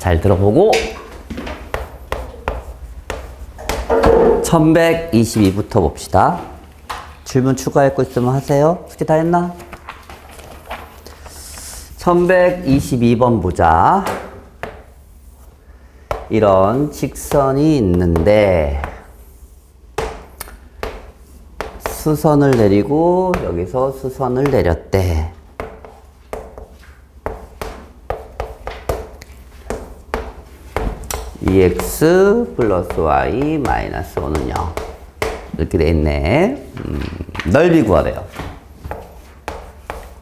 잘 들어보고 1122부터 봅시다. 질문 추가할 거 있으면 하세요. 숙제 다 했나? 1122번 보자. 이런 직선이 있는데 수선을 내리고 여기서 수선을 내렸대. EX 플러스 Y 마이너스 5는요. 이렇게 돼 있네. 넓이 구하래요.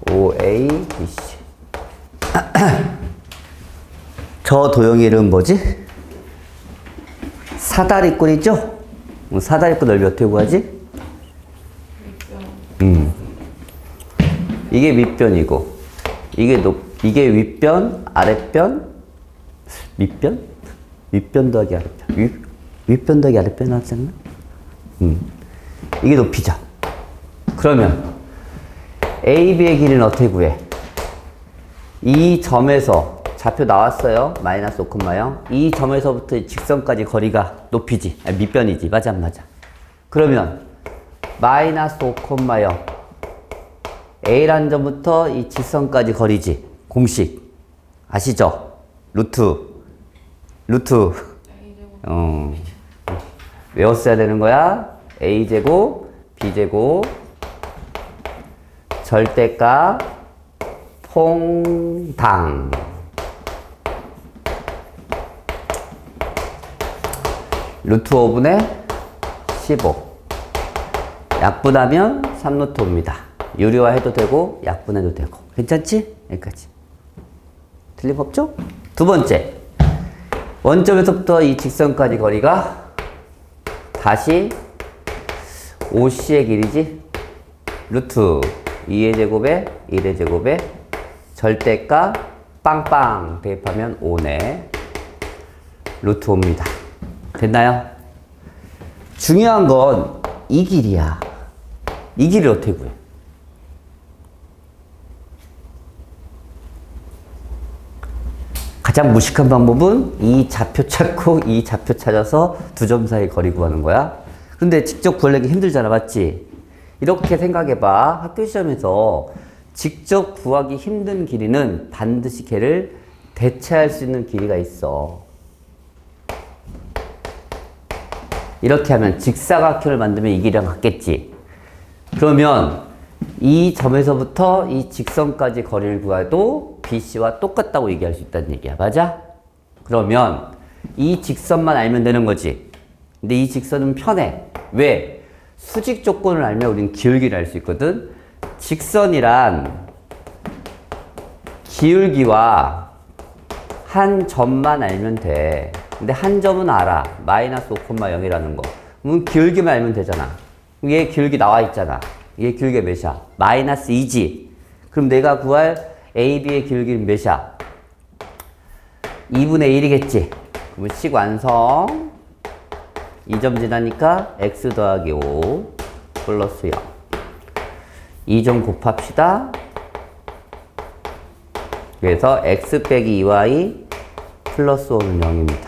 OA, BC. 저 도형 이름 뭐지? 사다리꼴이죠? 사다리꼴 넓이 어떻게 구하지? 이게 밑변이고, 이게 윗변, 아랫변, 밑변? 윗변 더하기 아랫변. 윗변 더하기 아랫변 하지 않나? 이게 높이죠. 그러면 AB의 길이는 어떻게 구해? 이 점에서 좌표 나왔어요. 마이너스 5,0. 이 점에서부터 직선까지 거리가 높이지. 아니, 밑변이지. 맞아 안 맞아? 그러면 마이너스 5,0 A라는 점부터 이 직선까지 거리지. 공식 아시죠? 루트 외웠어야 되는 거야. A제곱 B제곱 절대값 퐁당 루트 5분의 15 약분하면 3루트 5입니다. 유리화 해도 되고 약분해도 되고 괜찮지? 여기까지 틀림없죠? 두 번째 원점에서부터 이 직선까지 거리가 다시 OC의 길이지. 루트 2의 제곱에 1의 제곱에 절대값 빵빵 대입하면 5네. 루트 5입니다. 됐나요? 중요한 건 이 길이야. 이 길이를 어떻게 구해? 가장 무식한 방법은 이 좌표 찾고 이 좌표 찾아서 두 점 사이 거리 구하는 거야. 근데 직접 구하려기 힘들잖아, 맞지? 이렇게 생각해봐. 학교 시험에서 직접 구하기 힘든 길이는 반드시 걔를 대체할 수 있는 길이가 있어. 이렇게 하면 직사각형을 만들면 이 길이랑 같겠지. 그러면 이 점에서부터 이 직선까지 거리를 구해도 BC와 똑같다고 얘기할 수 있다는 얘기야. 맞아? 그러면 이 직선만 알면 되는 거지. 근데 이 직선은 편해. 왜? 수직 조건을 알면 우리는 기울기를 알 수 있거든. 직선이란 기울기와 한 점만 알면 돼. 근데 한 점은 알아. 마이너스 5,0이라는 거. 그럼 기울기만 알면 되잖아. 얘 기울기 나와 있잖아. 얘 기울기가 몇이야? 마이너스 2지. 그럼 내가 구할 AB의 기울기는 몇이야? 2분의 1이겠지. 그러면 식 완성. 2점 지나니까 x 더하기 5 플러스 0. 2점 곱합시다. 그래서 x 빼기 2y 플러스 5는 0입니다.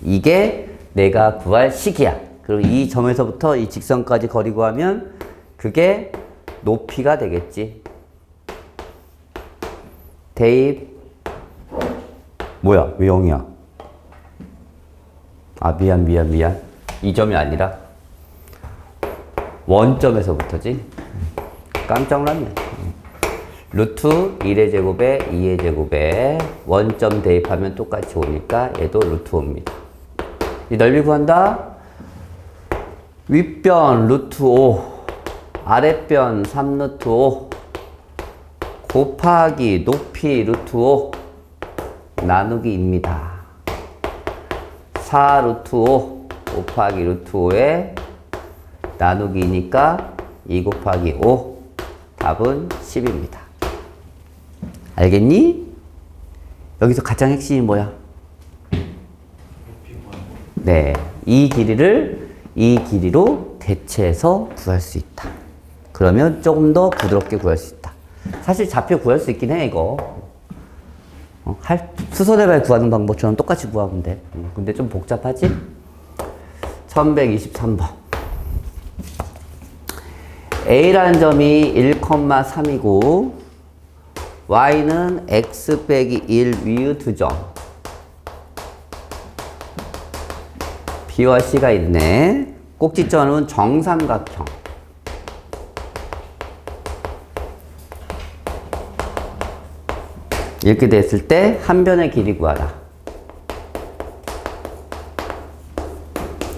이게 내가 구할 식이야. 그리고 이 점에서부터 이 직선까지 거리 구하면 그게 높이가 되겠지. 대입 뭐야? 왜 0이야? 아 미안. 이 점이 아니라 원점에서부터지. 깜짝 놀랐네. 루트 1의 제곱에 2의 제곱에 원점 대입하면 똑같이 오니까 얘도 루트 5입니다. 이 넓이 구한다. 윗변 루트 5 아랫변 3루트 5 곱하기 높이 루트 5 나누기입니다. 4 루트 5 곱하기 루트 5에 나누기니까 2 곱하기 5 답은 10입니다. 알겠니? 여기서 가장 핵심이 뭐야? 네, 이 길이로 대체해서 구할 수 있다. 그러면 조금 더 부드럽게 구할 수 있다. 사실 좌표 구할 수 있긴 해, 이거. 수선해봐야 구하는 방법처럼 똑같이 구하면 돼. 근데 좀 복잡하지? 1123번. A라는 점이 1,3이고 Y는 X 빼기 1 위의 두 점. B와 C가 있네. 꼭지점은 정삼각형. 이렇게 됐을 때 한 변의 길이 구하라.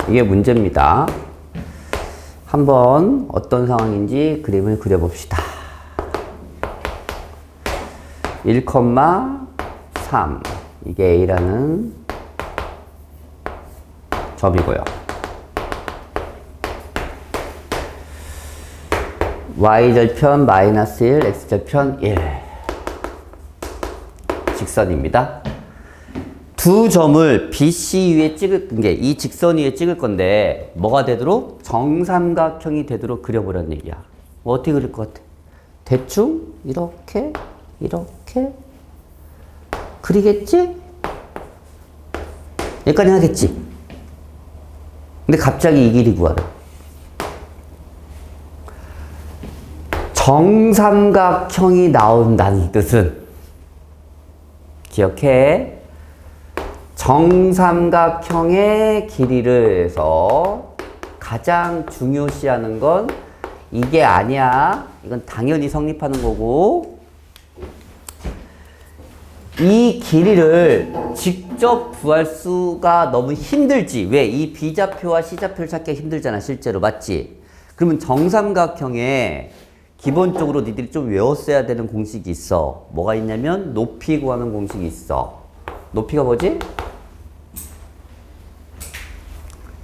이게 문제입니다. 한번 어떤 상황인지 그림을 그려봅시다. 1,3 이게 A라는 점이고요. Y절편 마이너스 1, X절편 1 직선입니다. 두 점을 BC 위에 찍을 게 이 직선 위에 찍을 건데 뭐가 되도록? 정삼각형이 되도록 그려보라는 얘기야. 어떻게 그릴 것 같아? 대충 이렇게 그리겠지? 여기까지 하겠지? 근데 갑자기 이 길이 구하래. 정삼각형이 나온다는 뜻은 기억해. 정삼각형의 길이를 해서 가장 중요시하는 건 이게 아니야. 이건 당연히 성립하는 거고, 이 길이를 직접 구할 수가 너무 힘들지. 왜? 이 B좌표와 C좌표를 찾기가 힘들잖아, 실제로. 맞지? 그러면 정삼각형에 기본적으로 니들이 좀 외웠어야 되는 공식이 있어. 뭐가 있냐면 높이 구하는 공식이 있어. 높이가 뭐지?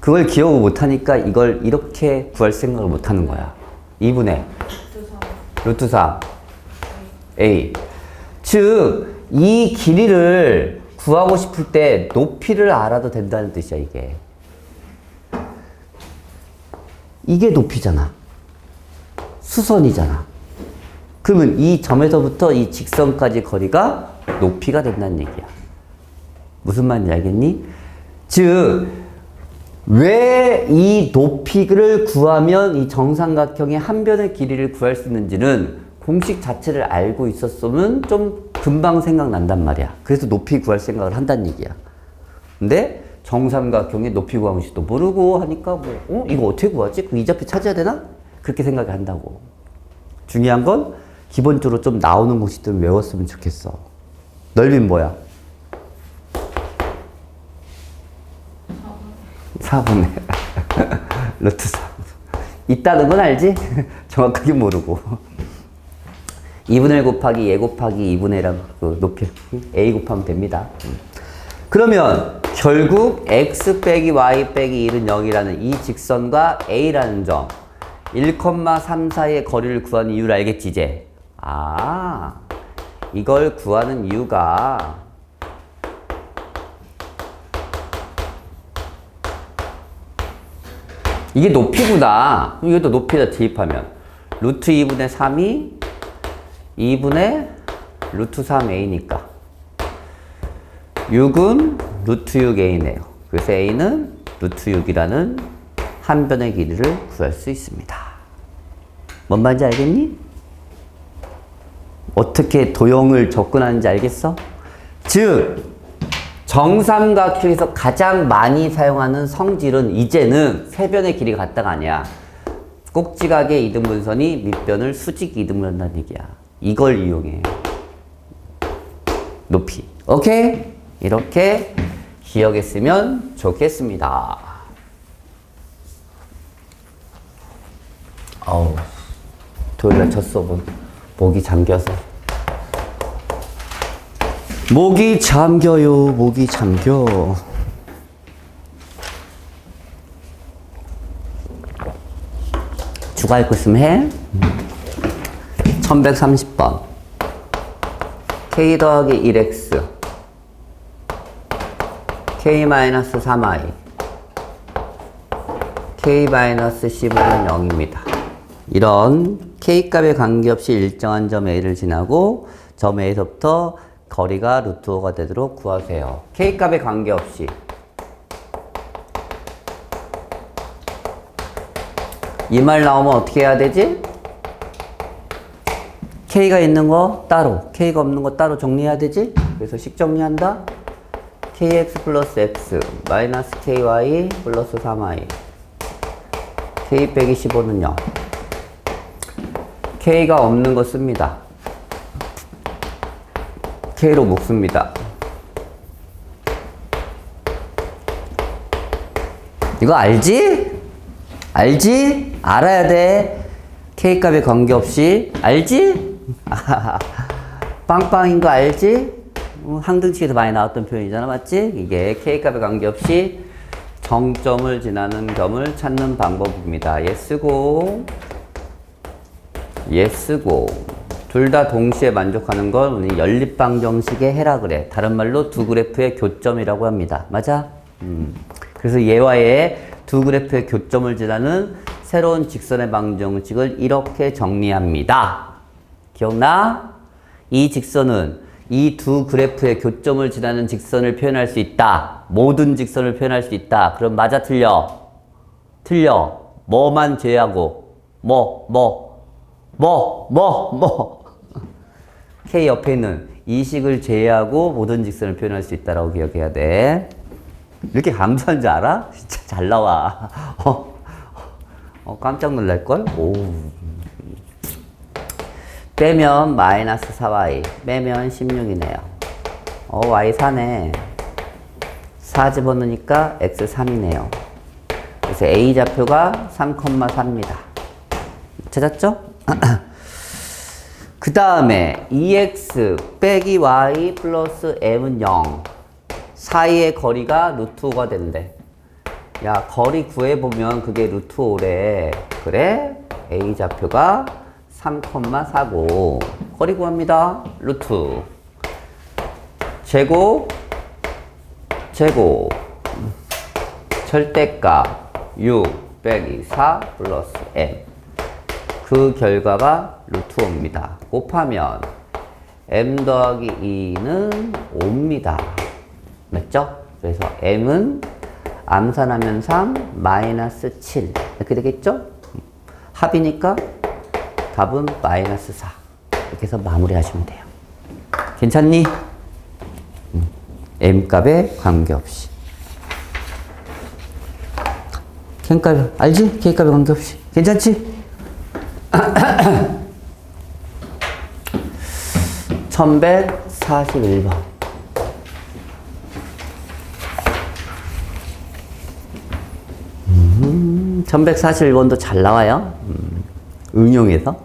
그걸 기억을 못하니까 이걸 이렇게 구할 생각을 못하는 거야. 2분의 루트 3 A. 즉, 이 길이를 구하고 싶을 때 높이를 알아도 된다는 뜻이야, 이게. 이게 높이잖아. 수선이잖아. 그러면 이 점에서부터 이 직선까지 거리가 높이가 된다는 얘기야. 무슨 말인지 알겠니? 즉, 왜 이 높이를 구하면 이 정삼각형의 한 변의 길이를 구할 수 있는지는 공식 자체를 알고 있었으면 좀 금방 생각난단 말이야. 그래서 높이 구할 생각을 한다는 얘기야. 근데 정삼각형의 높이 구하는 것도 모르고 하니까 이거 어떻게 구하지? 그 이좌표 찾아야 되나? 그렇게 생각을 한다고. 중요한 건 기본적으로 좀 나오는 공식들을 외웠으면 좋겠어. 넓이는 뭐야? 4분의 루트 4. 있다는 건 알지? 정확하게 모르고. 2분의 1 곱하기 얘 곱하기 2분의 1이라고 그 높이 A 곱하면 됩니다. 그러면 결국 X 빼기 Y 빼기 1은 0이라는 이 직선과 A라는 점 1,3 사이의 거리를 구하는 이유를 알겠지 이제? 아, 이걸 구하는 이유가 이게 높이구나. 이것도 높이에다 대입하면 루트 2분의 3이 2분의 루트 3a니까 6은 루트 6a네요. 그래서 a는 루트 6이라는 한 변의 길이를 구할 수 있습니다. 뭔 말인지 알겠니? 어떻게 도형을 접근하는지 알겠어? 즉 정삼각형에서 가장 많이 사용하는 성질은 이제는 세 변의 길이가 같다가 아니야. 꼭지각의 이등분선이 밑변을 수직 이등분 한다는 얘기야. 이걸 이용해. 높이. 오케이? 이렇게 기억했으면 좋겠습니다. 어우, 토요일날 첫 수업은 목이 잠겨서. 목이 잠겨요. 목이 잠겨. 주가할 거 있으면 해. 1130번. k 더하기 1x k-3i k-10은 0입니다. 이런 k값에 관계없이 일정한 점 a를 지나고 점 a에서부터 거리가 루트 5가 되도록 구하세요. K값에 관계없이. 이 말 나오면 어떻게 해야 되지? K가 있는 거 따로, K가 없는 거 따로 정리해야 되지? 그래서 식 정리한다. KX 플러스 X 마이너스 KY 플러스 3Y K 빼기 15는 0. K가 없는 거 씁니다. K로 묶습니다. 이거 알지? 알지? 알아야 돼. K값에 관계없이. 알지? 빵빵인 거 알지? 항등식에서 많이 나왔던 표현이잖아. 맞지? 이게 K값에 관계없이 정점을 지나는 점을 찾는 방법입니다. 얘 쓰고 얘 쓰고 둘 다 동시에 만족하는 걸 우리 연립방정식의 해라 그래. 다른 말로 두 그래프의 교점이라고 합니다. 맞아? 그래서 얘와 얘의 두 그래프의 교점을 지나는 새로운 직선의 방정식을 이렇게 정리합니다. 기억나? 이 직선은 이 두 그래프의 교점을 지나는 직선을 표현할 수 있다. 모든 직선을 표현할 수 있다. 그럼 맞아 틀려? 틀려. 뭐만 제외하고 K 옆에 있는 이 식을 제외하고 모든 직선을 표현할 수 있다라고 기억해야 돼. 이렇게 감소한 줄 알아? 진짜 잘 나와. 깜짝 놀랄걸? 오. 빼면 마이너스 4y, 빼면 16이네요. y 4네. 4 집어넣으니까 x 3이네요. 그래서 a 좌표가 3,4입니다. 찾았죠? 그 다음에 2x 빼기 y 플러스 m은 0. 사이의 거리가 루트 5가 된대. 야, 거리 구해보면 그게 루트 5래. 그래? A 좌표가 3,49. 거리 구합니다. 루트. 제곱. 절대값 6 빼기 4 플러스 m. 그 결과가 루트 5입니다. 곱하면 m 더하기 2는 5입니다. 맞죠? 그래서 m은 암산하면 3, 마이너스 7 이렇게 되겠죠? 합이니까 답은 마이너스 4 이렇게 해서 마무리하시면 돼요. 괜찮니? m값에 관계없이. K값 알지? K값에 관계없이. 괜찮지? 1141번. 1141번도 잘 나와요. 응용해서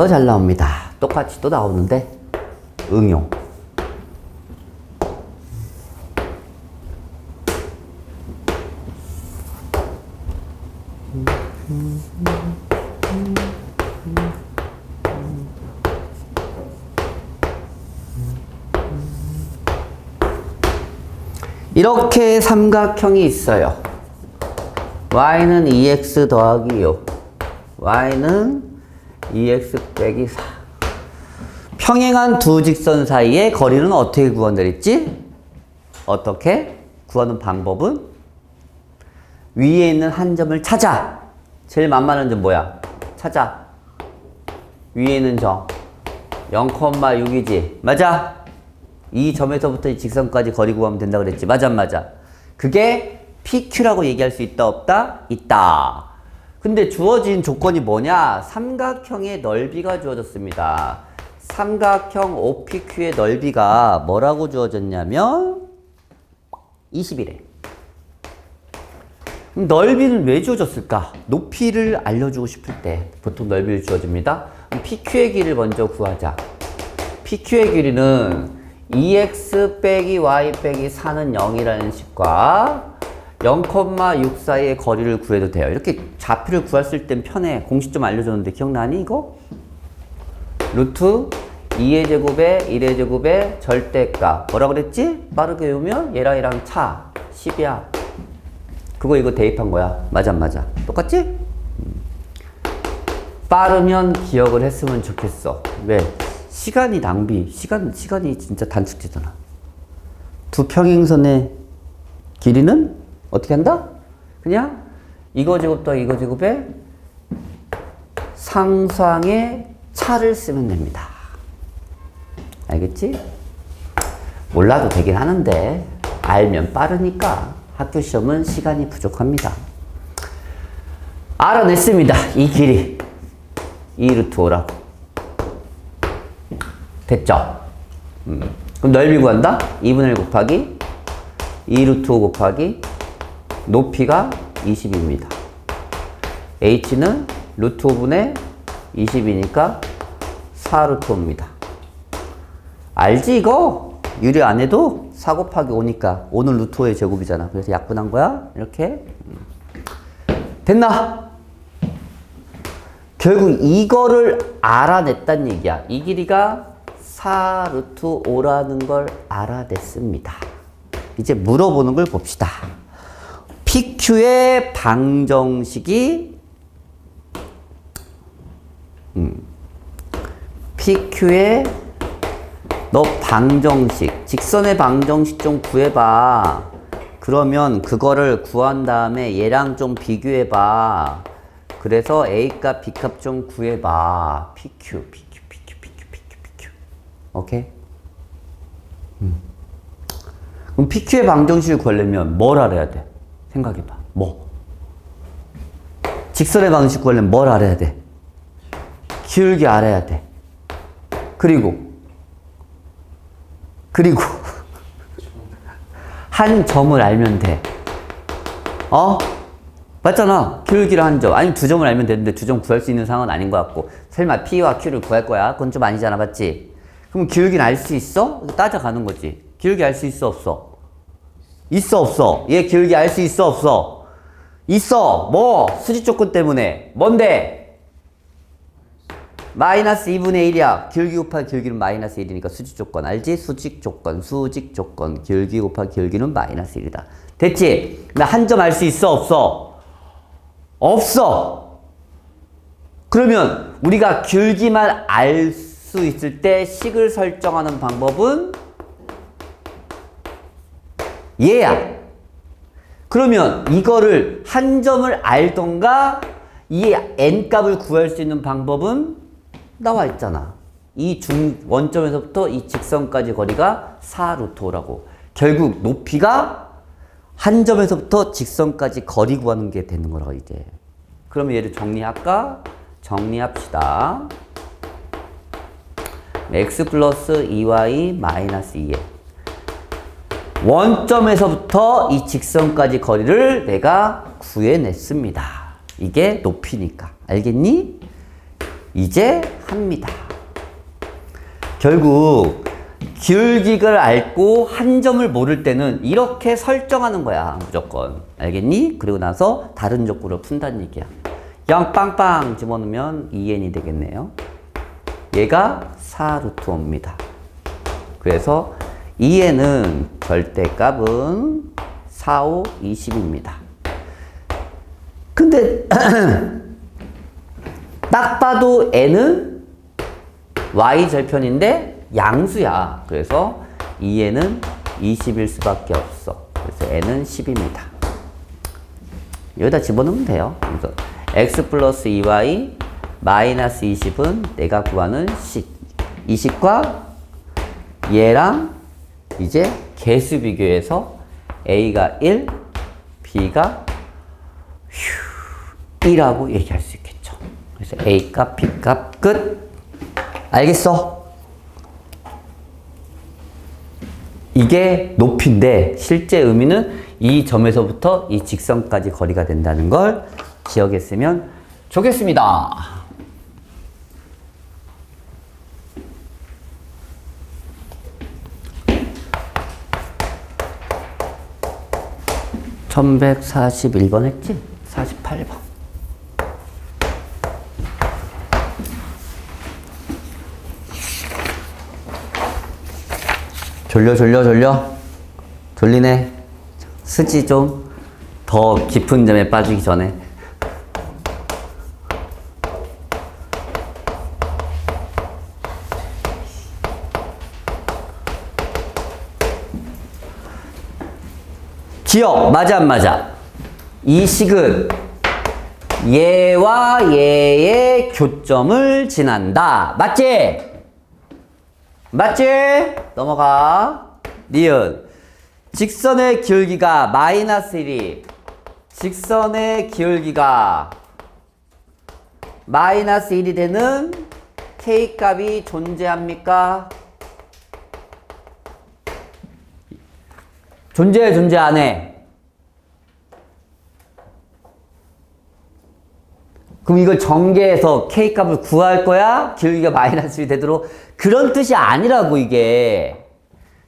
잘 나옵니다. 똑같이 또 나오는데 응용. 이렇게 삼각형이 있어요. y는 2x 더하기 6, y는 2x 빼기 4. 평행한 두 직선 사이의 거리는 어떻게 구한다랬지? 어떻게? 구하는 방법은 위에 있는 한 점을 찾아. 제일 만만한 점 뭐야? 찾아. 위에 있는 점 0,6이지. 맞아? 이 점에서부터 이 직선까지 거리 구하면 된다 그랬지. 맞아, 맞아. 그게 PQ라고 얘기할 수 있다, 없다? 있다. 근데 주어진 조건이 뭐냐? 삼각형의 넓이가 주어졌습니다. 삼각형 OPQ의 넓이가 뭐라고 주어졌냐면 20이래. 그럼 넓이는 왜 주어졌을까? 높이를 알려주고 싶을 때 보통 넓이를 주어줍니다. 그럼 PQ의 길이를 먼저 구하자. PQ의 길이는 2x 빼기 y 빼기 4는 0이라는 식과 0,6 사이의 거리를 구해도 돼요. 이렇게 좌표를 구했을 땐 편해. 공식 좀 알려줬는데 기억나니 이거? 루트 2의 제곱에 1의 제곱에 절대값 뭐라 그랬지? 빠르게 외우면 얘랑 얘랑 차 10이야. 그거 이거 대입한 거야. 맞아 맞아. 똑같지? 빠르면 기억을 했으면 좋겠어. 왜? 시간이 낭비. 시간이 진짜 단축되잖아. 두 평행선의 길이는 어떻게 한다? 그냥 이거 제곱 더하기 이거 제곱에 상수항의 차를 쓰면 됩니다. 알겠지? 몰라도 되긴 하는데 알면 빠르니까 학교 시험은 시간이 부족합니다. 알아냈습니다. 이 길이 2루트 5라고. 됐죠? 그럼 넓이 구한다? 2분의 1 곱하기 2루트 5 곱하기 높이가 20입니다. h는 루트 5분의 20이니까 4루트 5입니다. 알지 이거? 유리 안 해도 4 곱하기 5니까 5는 루트 5의 제곱이잖아. 그래서 약분한 거야. 이렇게. 됐나? 결국 이거를 알아냈단 얘기야. 이 길이가 4 루트 5라는 걸 알아냈습니다. 이제 물어보는 걸 봅시다. PQ의 방정식이 PQ의 너 방정식, 직선의 방정식 좀 구해봐. 그러면 그거를 구한 다음에 얘랑 좀 비교해봐. 그래서 A값, B값 좀 구해봐. PQ. 오케이? 그럼 PQ의 방정식을 구하려면 뭘 알아야 돼? 생각해봐. 뭐? 직선의 방정식 구하려면 뭘 알아야 돼? 기울기 알아야 돼. 그리고 한 점을 알면 돼. 맞잖아. 기울기를 한 점. 아니면 두 점을 알면 되는데 두 점 구할 수 있는 상황은 아닌 것 같고. 설마 P와 Q를 구할 거야? 그건 좀 아니잖아. 맞지? 그럼 기울기는 알 수 있어? 따져가는 거지. 기울기 알 수 있어? 없어? 있어? 없어? 얘 기울기 알 수 있어? 없어? 있어. 뭐? 수직 조건 때문에. 뭔데? 마이너스 2분의 1이야. 기울기 곱하기 기울기는 마이너스 1이니까 수직 조건. 알지? 수직 조건. 기울기 곱하기 기울기는 마이너스 1이다. 됐지? 나 한 점 알 수 있어? 없어? 없어. 그러면 우리가 기울기만 알 수 있을 때 식을 설정하는 방법은 얘야. 그러면 이거를 한 점을 알던가 이 n값을 구할 수 있는 방법은 나와 있잖아. 이 원점에서부터 이 직선까지 거리가 4 루트 5라고. 결국 높이가 한 점에서부터 직선까지 거리 구하는 게 되는 거라고 이제. 그러면 얘를 정리할까? 정리합시다. x 플러스 2y 마이너스 2에 원점에서부터 이 직선까지 거리를 내가 구해냈습니다. 이게 높이니까. 알겠니? 이제 합니다. 결국 기울기를 알고 한 점을 모를 때는 이렇게 설정하는 거야. 무조건. 알겠니? 그리고 나서 다른 족구를 푼다는 얘기야. 0 빵빵 집어넣으면 2n이 되겠네요. 얘가 4 루트 5입니다. 그래서 2n은 절대값은 4, 5, 20입니다. 근데 딱 봐도 n은 y절편인데 양수야. 그래서 2n은 20일 수밖에 없어. 그래서 n은 10입니다. 여기다 집어넣으면 돼요. 그래서 x 플러스 2y 마이너스 20은 내가 구하는 식. 이 식과 얘랑 이제 개수 비교해서 a가 1, b가 1이라고 얘기할 수 있겠죠. 그래서 a값, b값 끝. 알겠어? 이게 높이인데 실제 의미는 이 점에서부터 이 직선까지 거리가 된다는 걸 기억했으면 좋겠습니다. (1141번) 했지? 48번. 졸리네. 쓰지 좀. 더 깊은 점에 빠지기 전에. 기억, 맞아 안 맞아? 이 식은 얘와 얘의 교점을 지난다. 맞지? 맞지? 넘어가. 니은. 직선의 기울기가 마이너스 1이 직선의 기울기가 마이너스 1이 되는 K값이 존재합니까? 존재해, 존재 안 해? 그럼 이걸 전개해서 K값을 구할 거야? 기울기가 마이너스 1이 되도록? 그런 뜻이 아니라고, 이게.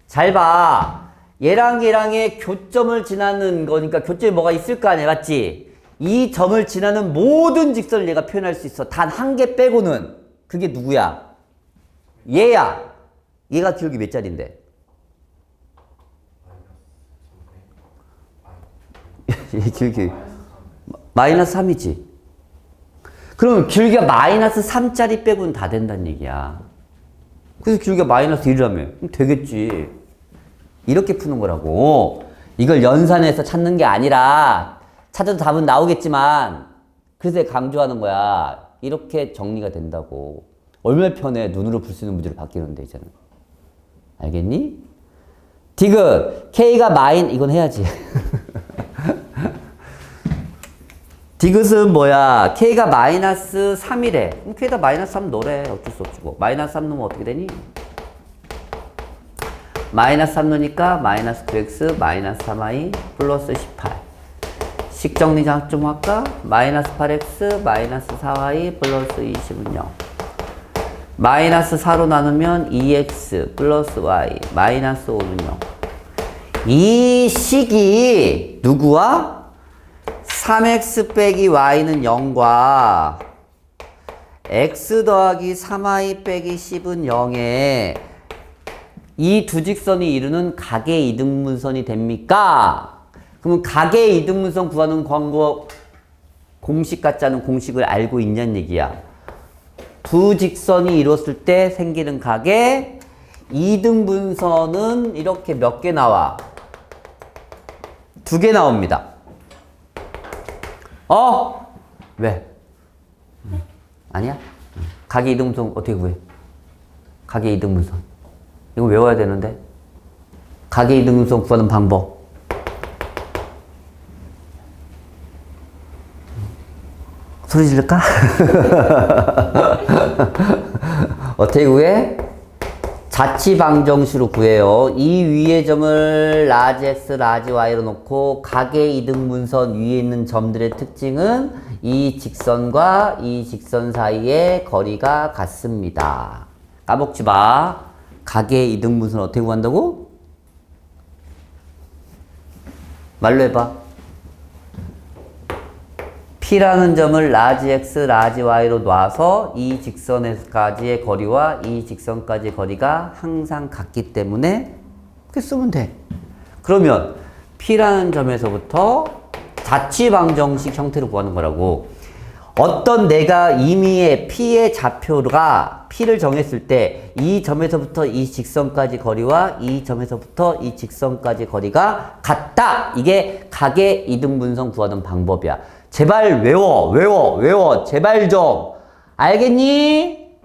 잘 봐. 얘랑 얘랑의 교점을 지나는 거니까 교점이 뭐가 있을 거 아니야, 맞지? 이 점을 지나는 모든 직선을 얘가 표현할 수 있어. 단 한 개 빼고는. 그게 누구야? 얘야. 얘가 기울기 몇 짜리인데? 얘 기울기 마이너스 3이지. 그러면 기울기가 마이너스 3짜리 빼고는 다 된다는 얘기야. 그래서 기울기가 마이너스 1이라며. 그럼 되겠지. 이렇게 푸는 거라고. 이걸 연산해서 찾는 게 아니라 찾아도 답은 나오겠지만 그래서 강조하는 거야. 이렇게 정리가 된다고. 얼마나 편해. 눈으로 풀 수 있는 문제로 바뀌는데 이제는. 알겠니? 디귿 K가 이건 해야지. 디귿은 뭐야? K가 마이너스 3이래. 그럼 K에다 마이너스 3 넣으래. 어쩔 수 없지 뭐. 마이너스 3 넣으면 어떻게 되니? 마이너스 3 넣으니까 마이너스 9x 마이너스 3y 플러스 18. 식 정리 좀 할까? 마이너스 8x 마이너스 4y 플러스 20은 0. 마이너스 4로 나누면 2x 플러스 y 마이너스 5는 0. 이 식이 누구와? 3x 빼기 y는 0과 x 더하기 3y 빼기 10은 0에 이 두 직선이 이루는 각의 이등분선이 됩니까? 그러면 각의 이등분선 구하는 공식 같지 않은 공식을 알고 있냐는 얘기야. 두 직선이 이뤘을 때 생기는 각의 이등분선은 이렇게 몇 개 나와? 2개 나옵니다. 왜? 아니야? 각의 이등분선 어떻게 구해? 각의 이등분선. 이거 외워야 되는데. 각의 이등분선 구하는 방법. 소리 지를까? 어떻게 구해? 자취방정식으로 구해요. 이 위의 점을 라지 x, 라지 y로 놓고 각의 이등분선 위에 있는 점들의 특징은 이 직선과 이 직선 사이의 거리가 같습니다. 까먹지 마. 각의 이등분선 어떻게 구한다고? 말로 해봐. P라는 점을 라지 x, 라지 y로 놔서 이 직선까지의 거리와 이 직선까지의 거리가 항상 같기 때문에 그렇게 쓰면 돼. 그러면 P라는 점에서부터 자취방정식 형태로 구하는 거라고. 어떤 내가 임의의 P의 좌표가 P를 정했을 때 이 점에서부터 이 직선까지 거리와 이 점에서부터 이 직선까지 거리가 같다. 이게 각의 이등분선 구하는 방법이야. 제발 외워. 제발 좀. 알겠니?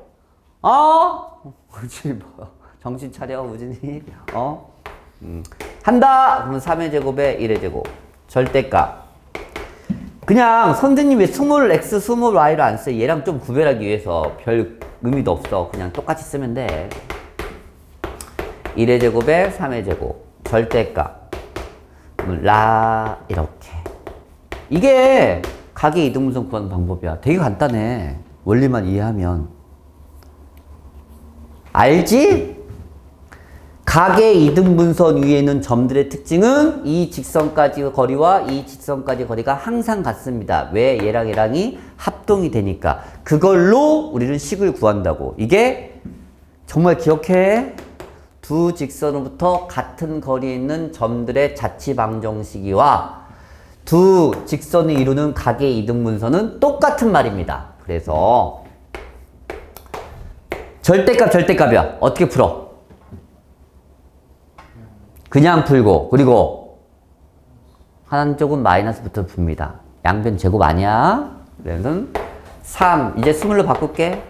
우진이 뭐 정신 차려, 우진이. 한다. 그러면 3의 제곱에 1의 제곱. 절대값. 그냥 선생님 왜 스몰 x, 스몰 y로 안 써? 얘랑 좀 구별하기 위해서. 별 의미도 없어. 그냥 똑같이 쓰면 돼. 1의 제곱에 3의 제곱. 절대값. 이렇게. 이게 각의 이등분선 구하는 방법이야. 되게 간단해. 원리만 이해하면. 알지? 각의 이등분선 위에 있는 점들의 특징은 이 직선까지 거리와 이 직선까지 거리가 항상 같습니다. 왜? 얘랑 얘랑이 합동이 되니까. 그걸로 우리는 식을 구한다고. 이게 정말 기억해. 두 직선으로부터 같은 거리에 있는 점들의 자취방정식이와 두 직선이 이루는 각의 이등분선은 똑같은 말입니다. 그래서 절대값이야. 어떻게 풀어? 그냥 풀고, 그리고 한쪽은 마이너스부터 붑니다. 양변 제곱 아니야? 그래서 3 이제 스물로 바꿀게.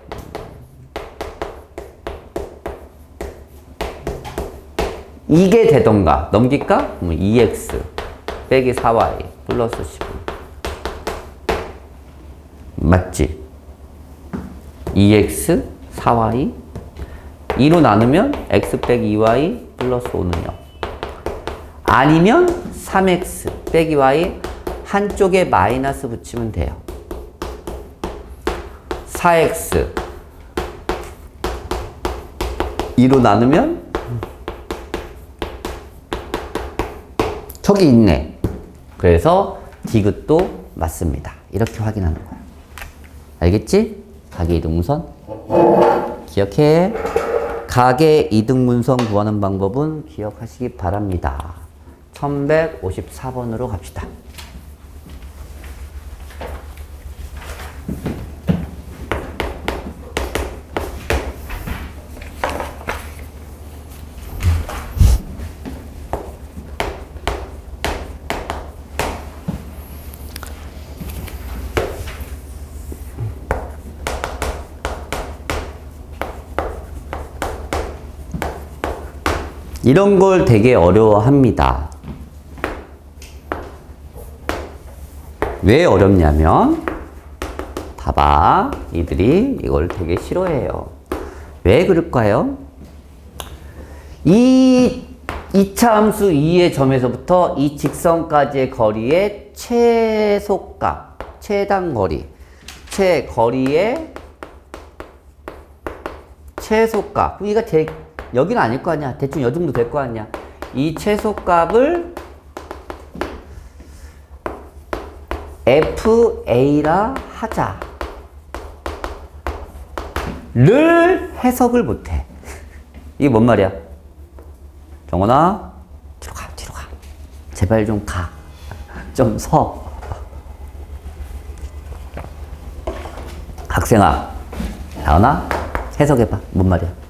이게 되던가 넘길까? 2x 빼기 4y 플러스 15 맞지? 2x 4y 2로 나누면 x 빼기 2y 플러스 5는 0 아니면 3x 빼기 y 한쪽에 마이너스 붙이면 돼요. 4x 2로 나누면 저기 있네. 그래서 디귿도 맞습니다. 이렇게 확인하는 거야. 알겠지? 가계 이등분선. 기억해. 가계 이등분선 구하는 방법은 기억하시기 바랍니다. 1154번으로 갑시다. 이런 걸 되게 어려워합니다. 왜 어렵냐면 봐봐, 이들이 이걸 되게 싫어해요. 왜 그럴까요? 이 2차 함수 2의 점에서부터 이 직선까지의 거리의 최소값, 최단 거리, 거리의 최소값. 우리가 여기는 아닐 거 아니야. 대충 요 정도 될 거 아니야. 이 최소값을 FA라 하자. 를 해석을 못해. 이게 뭔 말이야? 정원아, 뒤로 가. 제발 좀 가. 좀 서. 학생아, 나오나? 해석해봐. 뭔 말이야?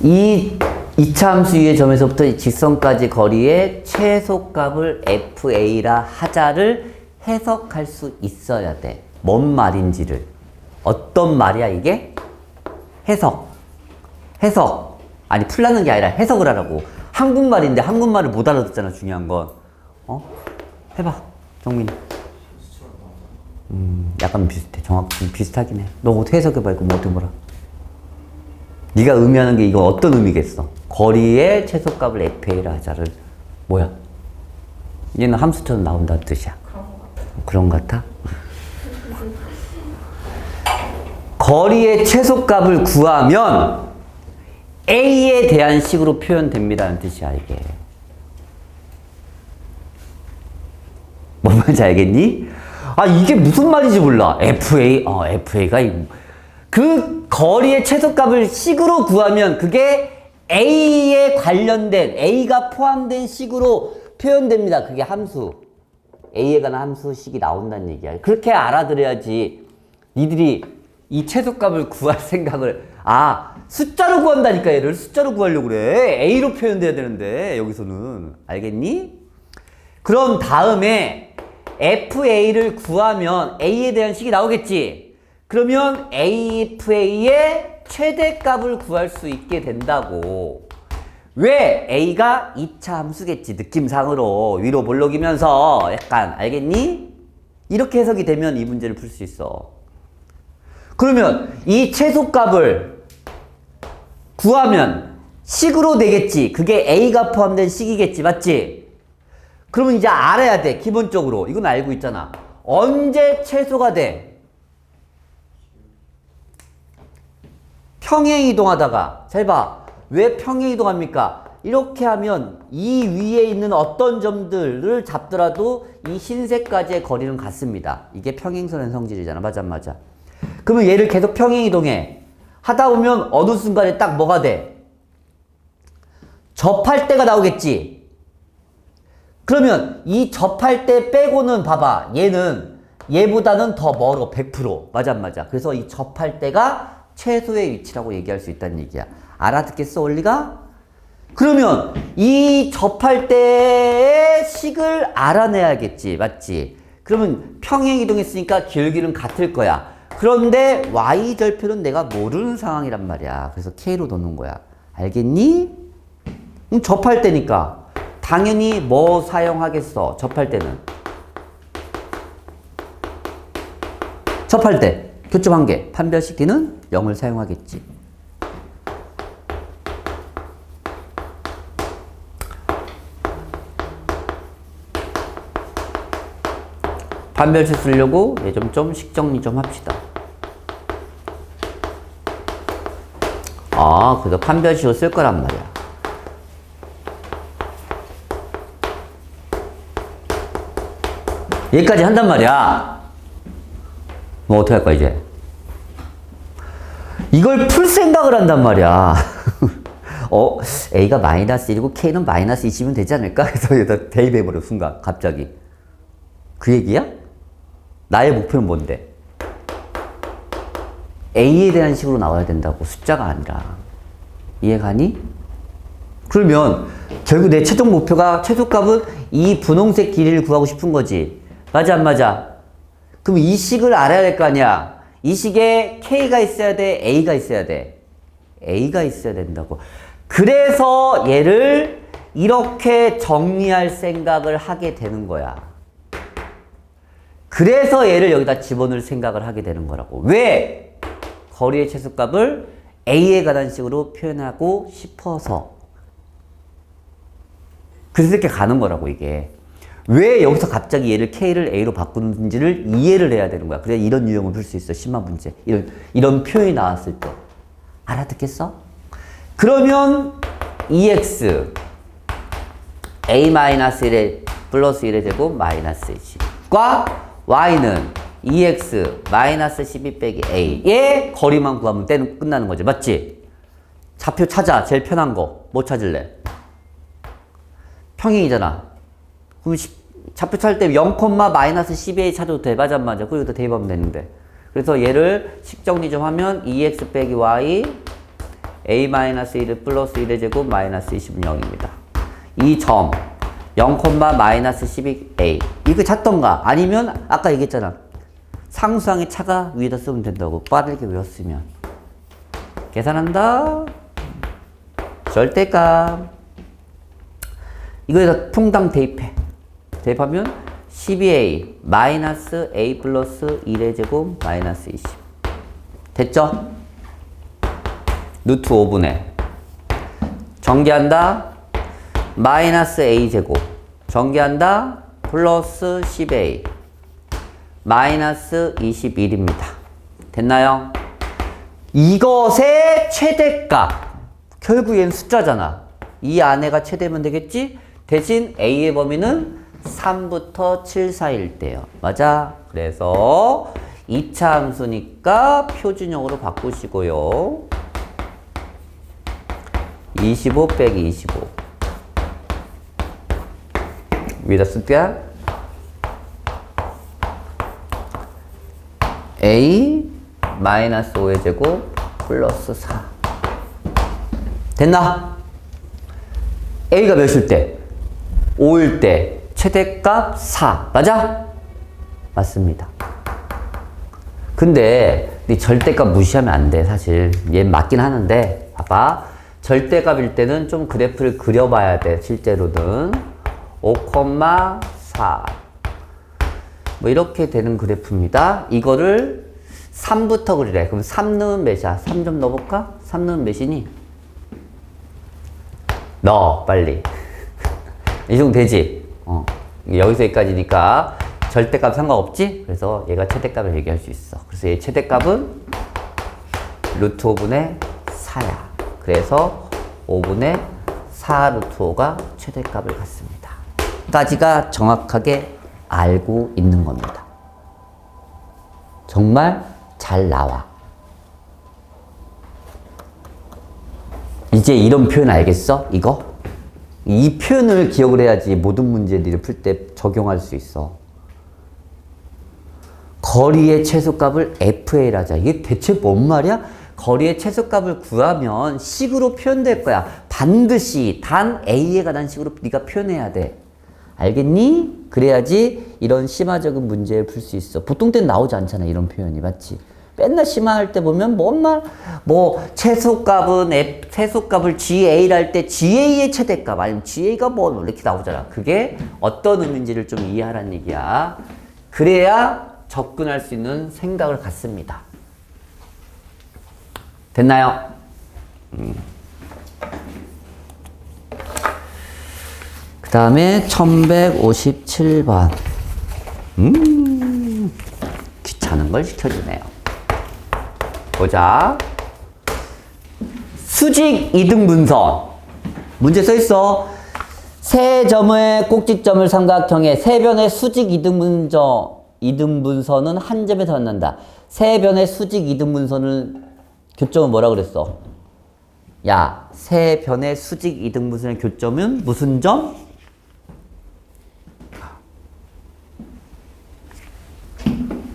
이 2차 함수 위의 점에서부터 이 직선까지 거리의 최소값을 FA라 하자를 해석할 수 있어야 돼. 뭔 말인지를. 어떤 말이야 이게? 해석. 아니 풀라는 게 아니라 해석을 하라고. 한국말인데 한국말을 못 알아듣잖아. 중요한 건. 해봐 정민이. 약간 비슷해. 정확히 비슷하긴 해. 너 어떻게 해석해봐. 이거 뭐 어떻게 뭐라. 네가 의미하는 게 이거 어떤 의미겠어? 거리의 최소값을 FA라 하자를 뭐야? 얘는 함수처럼 나온다는 뜻이야. 그런 것 같아? 거리의 최소값을 구하면 A에 대한 식으로 표현됩니다는 뜻이야 이게. 뭔 말인지 알겠니? 아 이게 무슨 말인지 몰라. FA가 그 거리의 최소값을 식으로 구하면 그게 A에 관련된, A가 포함된 식으로 표현됩니다. 그게 함수. A에 관한 함수식이 나온다는 얘기야. 그렇게 알아들어야지 니들이 이 최소값을 구할 생각을, 숫자로 구한다니까. 얘를 숫자로 구하려고 그래. A로 표현돼야 되는데 여기서는. 알겠니? 그럼 다음에 FA를 구하면 A에 대한 식이 나오겠지. 그러면 AFA의 최대값을 구할 수 있게 된다고. 왜? A가 2차 함수겠지. 느낌상으로 위로 볼록이면서 약간. 알겠니? 이렇게 해석이 되면 이 문제를 풀 수 있어. 그러면 이 최소값을 구하면 식으로 되겠지. 그게 A가 포함된 식이겠지. 맞지? 그러면 이제 알아야 돼. 기본적으로. 이건 알고 있잖아. 언제 최소가 돼? 평행 이동하다가. 잘 봐. 왜 평행 이동합니까? 이렇게 하면 이 위에 있는 어떤 점들을 잡더라도 이 흰색까지의 거리는 같습니다. 이게 평행선의 성질이잖아. 맞아. 그러면 얘를 계속 평행 이동해. 하다 보면 어느 순간에 딱 뭐가 돼? 접할 때가 나오겠지. 그러면 이 접할 때 빼고는 봐봐. 얘는 얘보다는 더 멀어. 100%. 맞아. 그래서 이 접할 때가 최소의 위치라고 얘기할 수 있다는 얘기야. 알아듣겠어, 원리가? 그러면 이 접할 때의 식을 알아내야겠지. 맞지? 그러면 평행이동했으니까 기울기는 같을 거야. 그런데 y절표는 내가 모르는 상황이란 말이야. 그래서 k로 놓는 거야. 알겠니? 접할 때니까 당연히 뭐 사용하겠어? 접할 때는 접할 때 교점 한계 판별시키는 0을 사용하겠지. 판별식 쓰려고 얘 좀 식정리 좀 합시다. 아, 그래서 판별식을 쓸 거란 말이야. 여기까지 한단 말이야. 뭐 어떻게 할 거야 이제? 이걸 풀 생각을 한단 말이야. A가 마이너스 1이고 K는 마이너스 20이면 되지 않을까? 그래서 여기다 대입해버려 순간 갑자기. 그 얘기야? 나의 목표는 뭔데? A에 대한 식으로 나와야 된다고, 숫자가 아니라. 이해가니? 그러면 결국 내 최종 목표가 최소값은 이 분홍색 길이를 구하고 싶은 거지. 맞아 안 맞아? 그럼 이 식을 알아야 될 거 아니야. 이 식에 K가 있어야 돼? A가 있어야 돼? A가 있어야 된다고. 그래서 얘를 이렇게 정리할 생각을 하게 되는 거야. 그래서 얘를 여기다 집어넣을 생각을 하게 되는 거라고. 왜? 거리의 최소값을 A에 관한 식으로 표현하고 싶어서. 그래서 이렇게 가는 거라고 이게. 왜 여기서 갑자기 얘를 K를 A로 바꾸는지를 이해를 해야 되는 거야. 그래야 이런 유형을 풀 수 있어. 심화 문제. 이런 표현이 나왔을 때. 알아듣겠어? 그러면 EX A-1의 플러스 1의 제곱 마이너스 20과 Y는 EX-12 빼기 A의 거리만 구하면 때는 끝나는 거지. 맞지? 좌표 찾아. 제일 편한 거. 뭐 찾을래? 평행이잖아. 그럼 좌표 찾을 때 0,-12a 찾아도 돼. 맞아 안 맞아? 그리고 대입하면 되는데. 그래서 얘를 식정리 좀 하면 EX 빼기 Y A-1을 플러스 1의 제곱 마이너스 20은 0입니다. 이 점 0,-12a 이거 찾던가 아니면 아까 얘기했잖아. 상수항의 차가 위에다 쓰면 된다고. 빠르게 외웠으면. 계산한다. 절대값. 이거에다 통당 대입해. 대입하면 12a 마이너스 a 플러스 1의 제곱 마이너스 20. 됐죠? 루트 5분의 전개한다. 마이너스 a 제곱 전개한다. 플러스 10a 마이너스 21입니다. 됐나요? 이것의 최대값. 결국 얘는 숫자잖아. 이 안에가 최대면 되겠지? 대신 a의 범위는 3부터 7 사이일 때요. 맞아? 그래서 2차 함수니까 표준형으로 바꾸시고요. 25 빼기 25 위에다 쓸게요. A 마이너스 5의 제곱 플러스 4 됐나? A가 몇일 때? 5일 때 최대값 4 맞아? 맞습니다. 근데 네 절대값 무시하면 안 돼. 사실 얘 맞긴 하는데 봐봐. 절대값일 때는 좀 그래프를 그려봐야 돼. 실제로는 5,4 뭐 이렇게 되는 그래프입니다. 이거를 3부터 그리래. 그럼 3 넣으면 몇이야? 3 좀 넣어볼까? 3 넣으면 몇이니? 넣어 빨리. 이 정도 되지? 여기서 여기까지니까 절대값 상관없지? 그래서 얘가 최대값을 얘기할 수 있어. 그래서 얘 최대값은 루트 5분의 4야. 그래서 5분의 4 루트 5가 최대값을 갖습니다. 까지가 정확하게 알고 있는 겁니다. 정말 잘 나와. 이제 이런 표현 알겠어? 이거? 이 표현을 기억을 해야지 모든 문제들을 풀 때 적용할 수 있어. 거리의 최소값을 FA라자. 이게 대체 뭔 말이야? 거리의 최소값을 구하면 식으로 표현될 거야. 반드시 단 A에 관한 식으로 네가 표현해야 돼. 알겠니? 그래야지 이런 심화적인 문제를 풀 수 있어. 보통 때는 나오지 않잖아, 이런 표현이. 맞지? 맨날 심화할 때 보면 최소값을 GA를 할 때 GA의 최대값 아니면 GA가 뭐 이렇게 나오잖아. 그게 어떤 의미인지를 좀 이해하라는 얘기야. 그래야 접근할 수 있는 생각을 갖습니다. 됐나요? 그 다음에 1157번. 귀찮은 걸 시켜주네요. 보자. 수직 이등분선. 문제 써있어. 세 점의 꼭지점을 삼각형에 세 변의 수직 이등분선은 한 점에서 만난다. 세 변의 수직 이등분선은 교점은 뭐라 그랬어? 야, 세 변의 수직 이등분선의 교점은 무슨 점?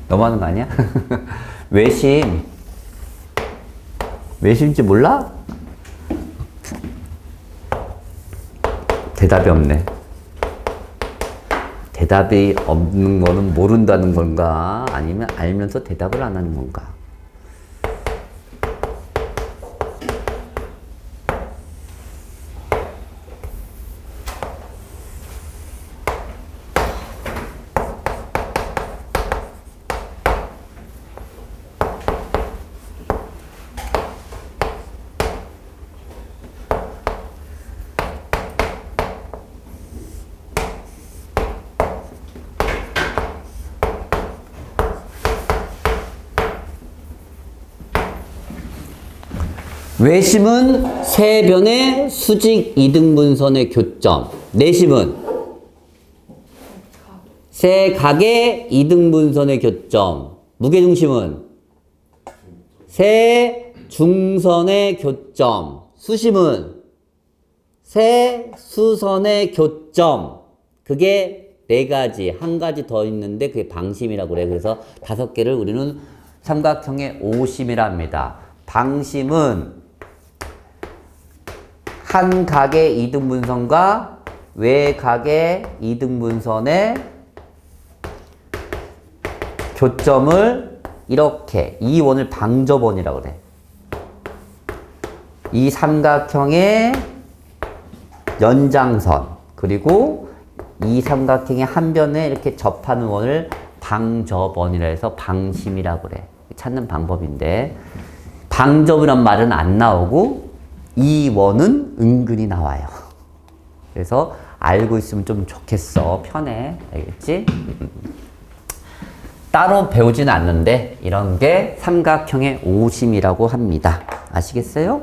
너무하는 거 아니야? 외심인지 몰라? 대답이 없네. 대답이 없는 거는 모른다는 건가? 아니면 알면서 대답을 안 하는 건가? 외심은 세 변의 수직 이등분선의 교점. 내심은 세 각의 이등분선의 교점. 무게중심은 세 중선의 교점. 수심은 세 수선의 교점. 그게 네 가지, 한 가지 더 있는데 그게 방심이라고 그래. 그래서 5개를 우리는 삼각형의 오심이라 합니다. 방심은 한 각의 이등분선과 외각의 이등분선의 교점을 이렇게 이 원을 방접원이라고 그래. 이 삼각형의 연장선 그리고 이 삼각형의 한 변에 이렇게 접하는 원을 방접원이라 해서 방심이라고 그래. 찾는 방법인데 방접이란 말은 안 나오고 이 원은 은근히 나와요. 그래서 알고 있으면 좀 좋겠어. 편해. 알겠지? 따로 배우지는 않는데 이런 게 삼각형의 오심이라고 합니다. 아시겠어요?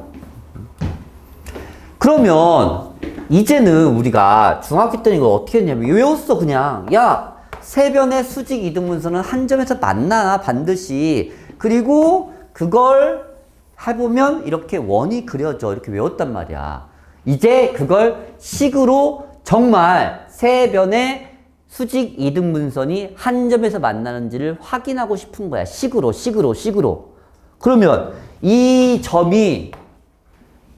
그러면 이제는 우리가 중학교 때는 이걸 어떻게 했냐면 외웠어 그냥. 야, 세 변의 수직 이등분선은 한 점에서 만나 반드시. 그리고 그걸 해보면 이렇게 원이 그려져. 이렇게 외웠단 말이야. 이제 그걸 식으로 정말 세 변의 수직 이등분선이 한 점에서 만나는지를 확인하고 싶은 거야. 식으로. 그러면 이 점이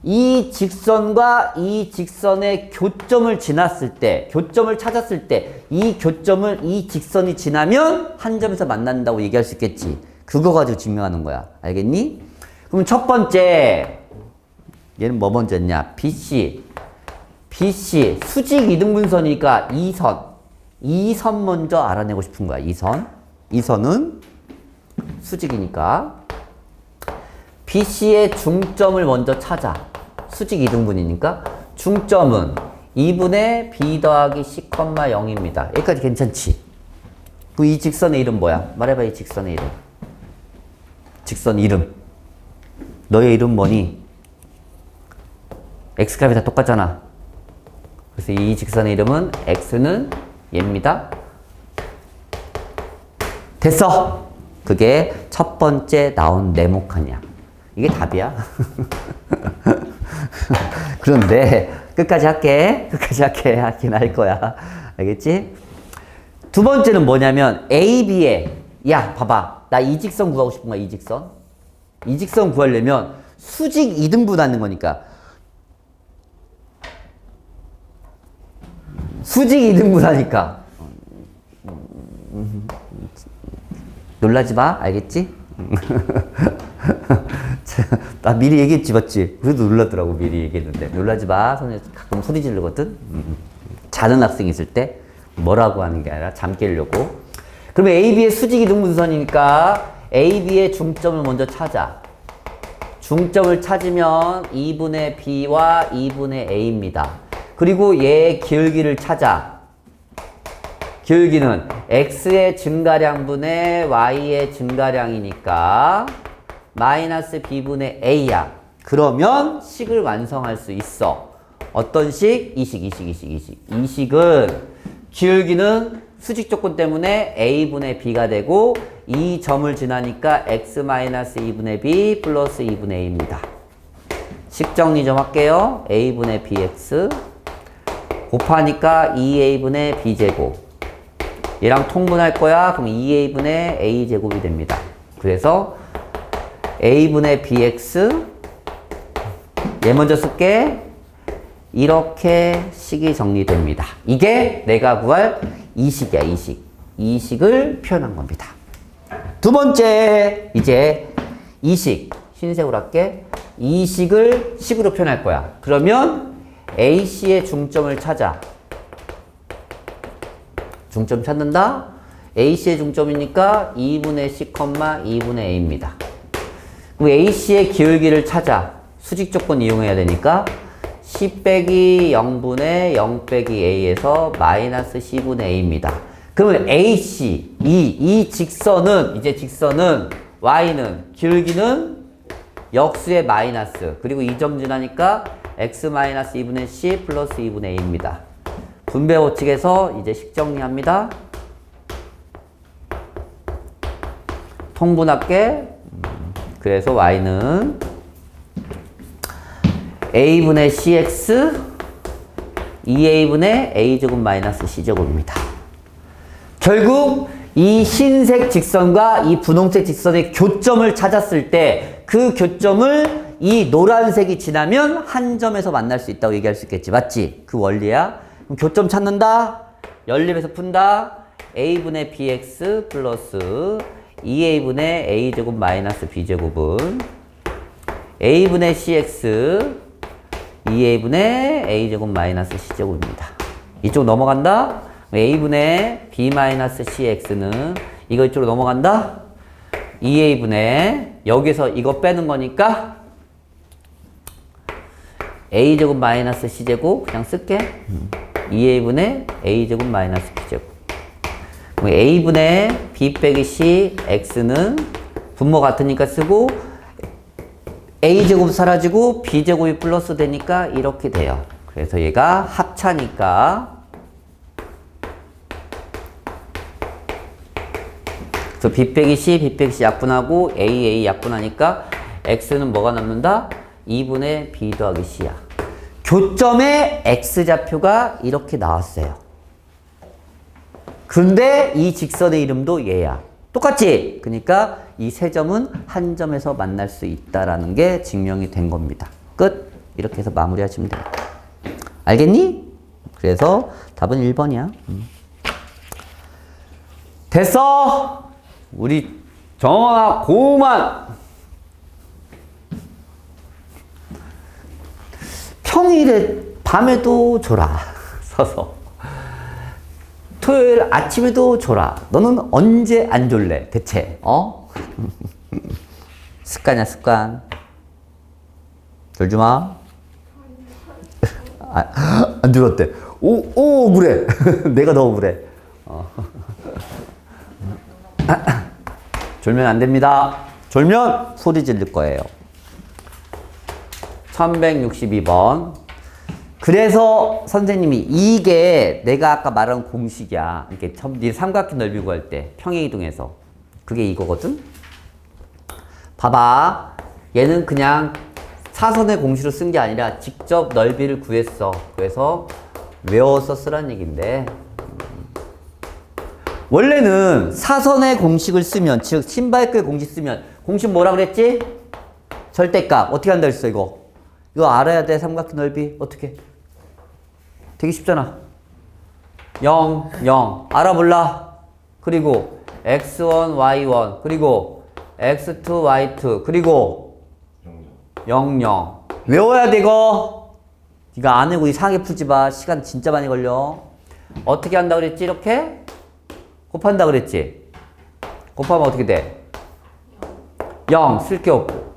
이 직선과 이 직선의 교점을 지났을 때, 교점을 찾았을 때, 이 교점을 이 직선이 지나면 한 점에서 만난다고 얘기할 수 있겠지. 그거 가지고 증명하는 거야. 알겠니? 그럼 첫 번째, 얘는 뭐 먼저 했냐? BC. 수직 이등분선이니까 이 선 먼저 알아내고 싶은 거야. 이 선은 수직이니까. BC의 중점을 먼저 찾아. 수직 이등분이니까. 중점은 2분의 B 더하기 C, 0입니다. 여기까지 괜찮지? 그럼 이 직선의 이름 뭐야? 말해봐, 이 직선의 이름. 직선 이름. 너의 이름 뭐니? X값이 다 똑같잖아. 그래서 이 직선의 이름은 X는 얘입니다. 됐어! 그게 첫 번째 나온 네모칸이야. 이게 답이야. 그런데 끝까지 할게. 하긴 할 거야. 알겠지? 두 번째는 뭐냐면 A, B에 야 봐봐. 나 이 직선 구하고 싶은 거야. 이 직선 구하려면 수직 이등분 하는 거니까 수직 이등분하니까. 놀라지 마. 알겠지? 나 미리 얘기했지, 맞지? 그래도 놀랐더라고, 미리 얘기했는데. 놀라지 마. 선생님 가끔 소리 지르거든? 자는 학생 있을 때. 뭐라고 하는 게 아니라 잠 깨려고. 그러면 AB의 수직 이등분선이니까 AB의 중점을 먼저 찾아. 중점을 찾으면 2분의 B와 2분의 A입니다. 그리고 얘의 기울기를 찾아. 기울기는 X의 증가량분의 Y의 증가량이니까 마이너스 B분의 A야. 그러면 식을 완성할 수 있어. 어떤 식? 이 식은 기울기는 수직 조건 때문에 A분의 B가 되고 이 점을 지나니까 X 마이너스 2분의 B 플러스 2분의 A입니다. 식 정리 좀 할게요. A분의 BX 곱하니까 2A분의 B제곱. 얘랑 통분할 거야. 그럼 2A분의 A제곱이 됩니다. 그래서 A분의 BX 얘 먼저 쓸게. 이렇게 식이 정리됩니다. 이게 내가 구할 이 식이야, 이 식. 이 식을 표현한 겁니다. 두 번째, 이제 이 식. 흰색으로 할게. 이 식을 식으로 표현할 거야. 그러면 AC의 중점을 찾아. 중점 찾는다? AC의 중점이니까 2분의 C, 2분의 A입니다. 그리고 AC의 기울기를 찾아. 수직 조건 이용해야 되니까 C 빼기 0분의 0 빼기 A에서 마이너스 C분의 A입니다. 그러면 AC, 이 직선은, 이제 직선은, Y는, 기울기는 역수의 마이너스. 그리고 이 점 지나니까 X 마이너스 2분의 C 플러스 2분의 A입니다. 분배 법칙에서 이제 식 정리합니다. 통분할게. 그래서 Y는 A분의 CX 2A분의 A제곱 마이너스 C제곱입니다. 결국 이 흰색 직선과 이 분홍색 직선의 교점을 찾았을 때 그 교점을 이 노란색이 지나면 한 점에서 만날 수 있다고 얘기할 수 있겠지. 맞지? 그 원리야. 그럼 교점 찾는다. 연립해서 푼다. A분의 BX 플러스 2A분의 A제곱 마이너스 B제곱은 A분의 CX 2A분의 A제곱 마이너스 C제곱입니다. 이쪽 넘어간다. A분의 B 마이너스 CX는 이거 이쪽으로 넘어간다. 2A분의 여기서 이거 빼는 거니까 A제곱 마이너스 C제곱 그냥 쓸게. 2A분의 A제곱 마이너스 B제곱. A분의 B 빼기 C X는 분모 같으니까 쓰고 A제곱 사라지고 B제곱이 플러스 되니까 이렇게 돼요. 그래서 얘가 합차니까 그래서 B 빼기 C 약분하고 A 약분하니까 X는 뭐가 남는다? 2분의 B 더하기 C야. 교점의 X좌표가 이렇게 나왔어요. 근데 이 직선의 이름도 얘야. 똑같지? 그러니까 이 세 점은 한 점에서 만날 수 있다라는 게 증명이 된 겁니다. 끝! 이렇게 해서 마무리하시면 돼요. 알겠니? 그래서 답은 1번이야. 됐어! 우리 정원아 고만! 평일에 밤에도 줘라. 서서. 토요일 아침에도 줘라. 너는 언제 안 졸래? 대체, 어? 습관이야, 습관. 졸지 마. 안 졸았대. 오, 그래. 내가 더 그래. 졸면 안 됩니다. 졸면 소리 지를 거예요. 1162번. 그래서 선생님이 이게 내가 아까 말한 공식이야. 이렇게 네 삼각형 넓이 구할 때 평행 이동해서 그게 이거거든. 봐봐. 얘는 그냥 사선의 공식으로 쓴 게 아니라 직접 넓이를 구했어. 그래서 외워서 쓰란 얘긴데 원래는 사선의 공식을 쓰면 즉 신발끈 공식 쓰면 공식 뭐라 그랬지? 절대값. 어떻게 한다 했어 이거? 이거 알아야 돼. 삼각형 넓이. 어떻게? 되게 쉽잖아. 0, 0. 알아볼라. 그리고 x1, y1. 그리고 x2, y2. 그리고 0, 0. 외워야 돼, 이거. 이거 안 외우고 이상하게 풀지 마. 시간 진짜 많이 걸려. 어떻게 한다 그랬지? 이렇게? 곱한다 그랬지? 곱하면 어떻게 돼? 0. 쓸 게 없고.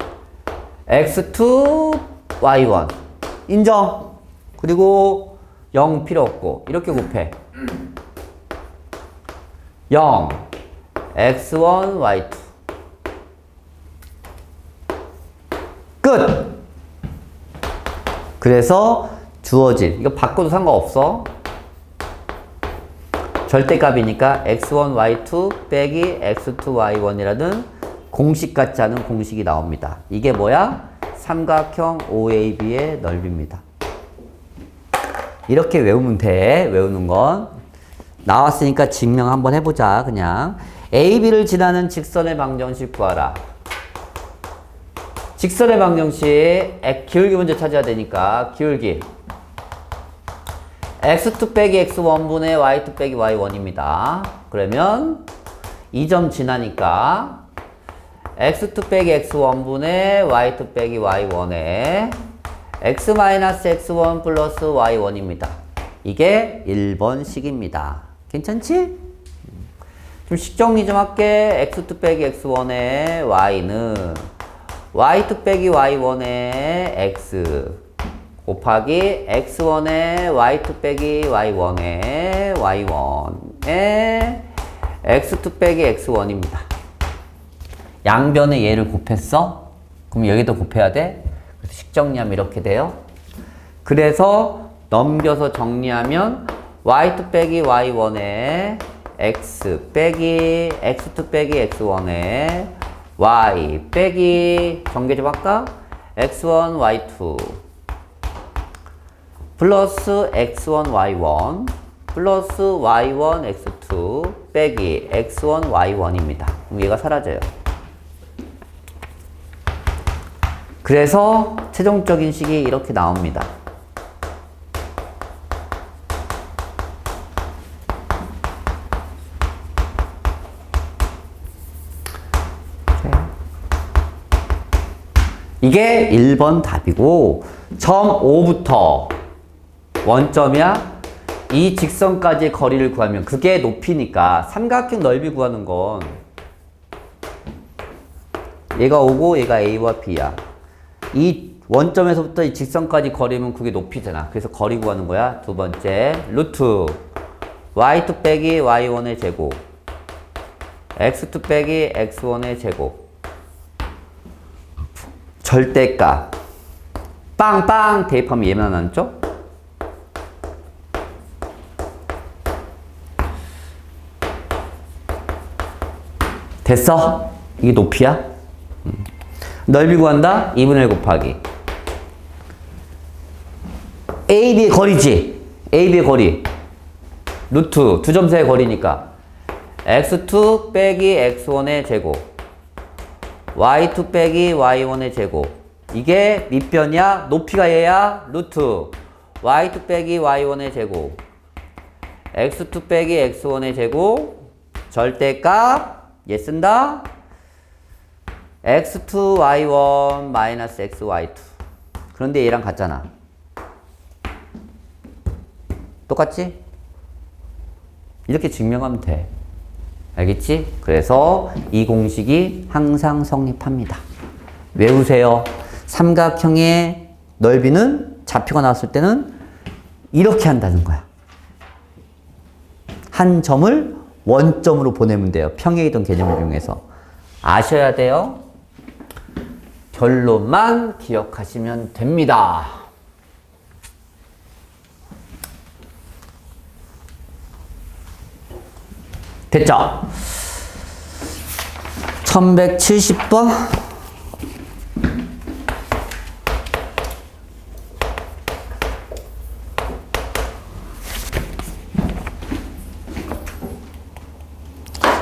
x2, y1. 인정. 그리고 0 필요 없고. 이렇게 곱해. 0. x1, y2. 끝! 그래서 주어진. 이거 바꿔도 상관없어. 절대값이니까 x1, y2 빼기 x2, y1이라는 공식 같지 않은 공식이 나옵니다. 이게 뭐야? 삼각형 OAB의 넓이입니다. 이렇게 외우면 돼. 외우는 건. 나왔으니까 증명 한번 해보자. 그냥 AB를 지나는 직선의 방정식 구하라. 직선의 방정식 기울기 먼저 찾아야 되니까 기울기 x2 빼기 x1분의 y2 빼기 y1입니다. 그러면 이 점 지나니까 x2 빼기 x1분의 y2 빼기 y1에 x-x1 플러스 y1입니다. 이게 1번식입니다. 괜찮지? 좀 식정리 좀 할게. x2 빼기 x1의 y는 y2 빼기 y1의 x 곱하기 x1의 y2 빼기 y1의 y1의 x2 빼기 x1입니다. 양변에 얘를 곱했어? 그럼 여기도 곱해야 돼? 그래서 식정리하면 이렇게 돼요. 그래서 넘겨서 정리하면 y2 빼기 y1의 x 빼기 x2 빼기 x1의 y 빼기 전개 좀 할까? x1 y2 플러스 x1 y1 플러스 y1 x2 빼기 x1 y1입니다. 그럼 얘가 사라져요. 그래서 최종적인 식이 이렇게 나옵니다. 이게 1번 답이고 점 5부터 원점이야. 이 직선까지의 거리를 구하면 그게 높이니까 삼각형 넓이 구하는 건 얘가 O고 얘가 A와 B야. 이 원점에서부터 이 직선까지 거리면 그게 높이잖아. 그래서 거리 구하는 거야. 두 번째 루트 y2 빼기 y1의 제곱 x2 빼기 x1의 제곱 절대값 빵빵 대입하면 얘만 나왔죠? 됐어? 이게 높이야? 넓이 구한다? 2분의 1 곱하기 AB의 거리지? AB의 거리 루트 두 점 사이의 거리니까 x2 빼기 x1의 제곱 y2 빼기 y1의 제곱 이게 밑변이야? 높이가 얘야? 루트 y2 빼기 y1의 제곱 x2 빼기 x1의 제곱 절대값 얘 쓴다 x2 y1 마이너스 x y2 그런데 얘랑 같잖아. 똑같지? 이렇게 증명하면 돼. 알겠지? 그래서 이 공식이 항상 성립합니다. 외우세요. 삼각형의 넓이는 좌표가 나왔을 때는 이렇게 한다는 거야. 한 점을 원점으로 보내면 돼요. 평행이동 개념을 이용해서. 아셔야 돼요. 결론만 기억하시면 됩니다. 됐죠? 1170번.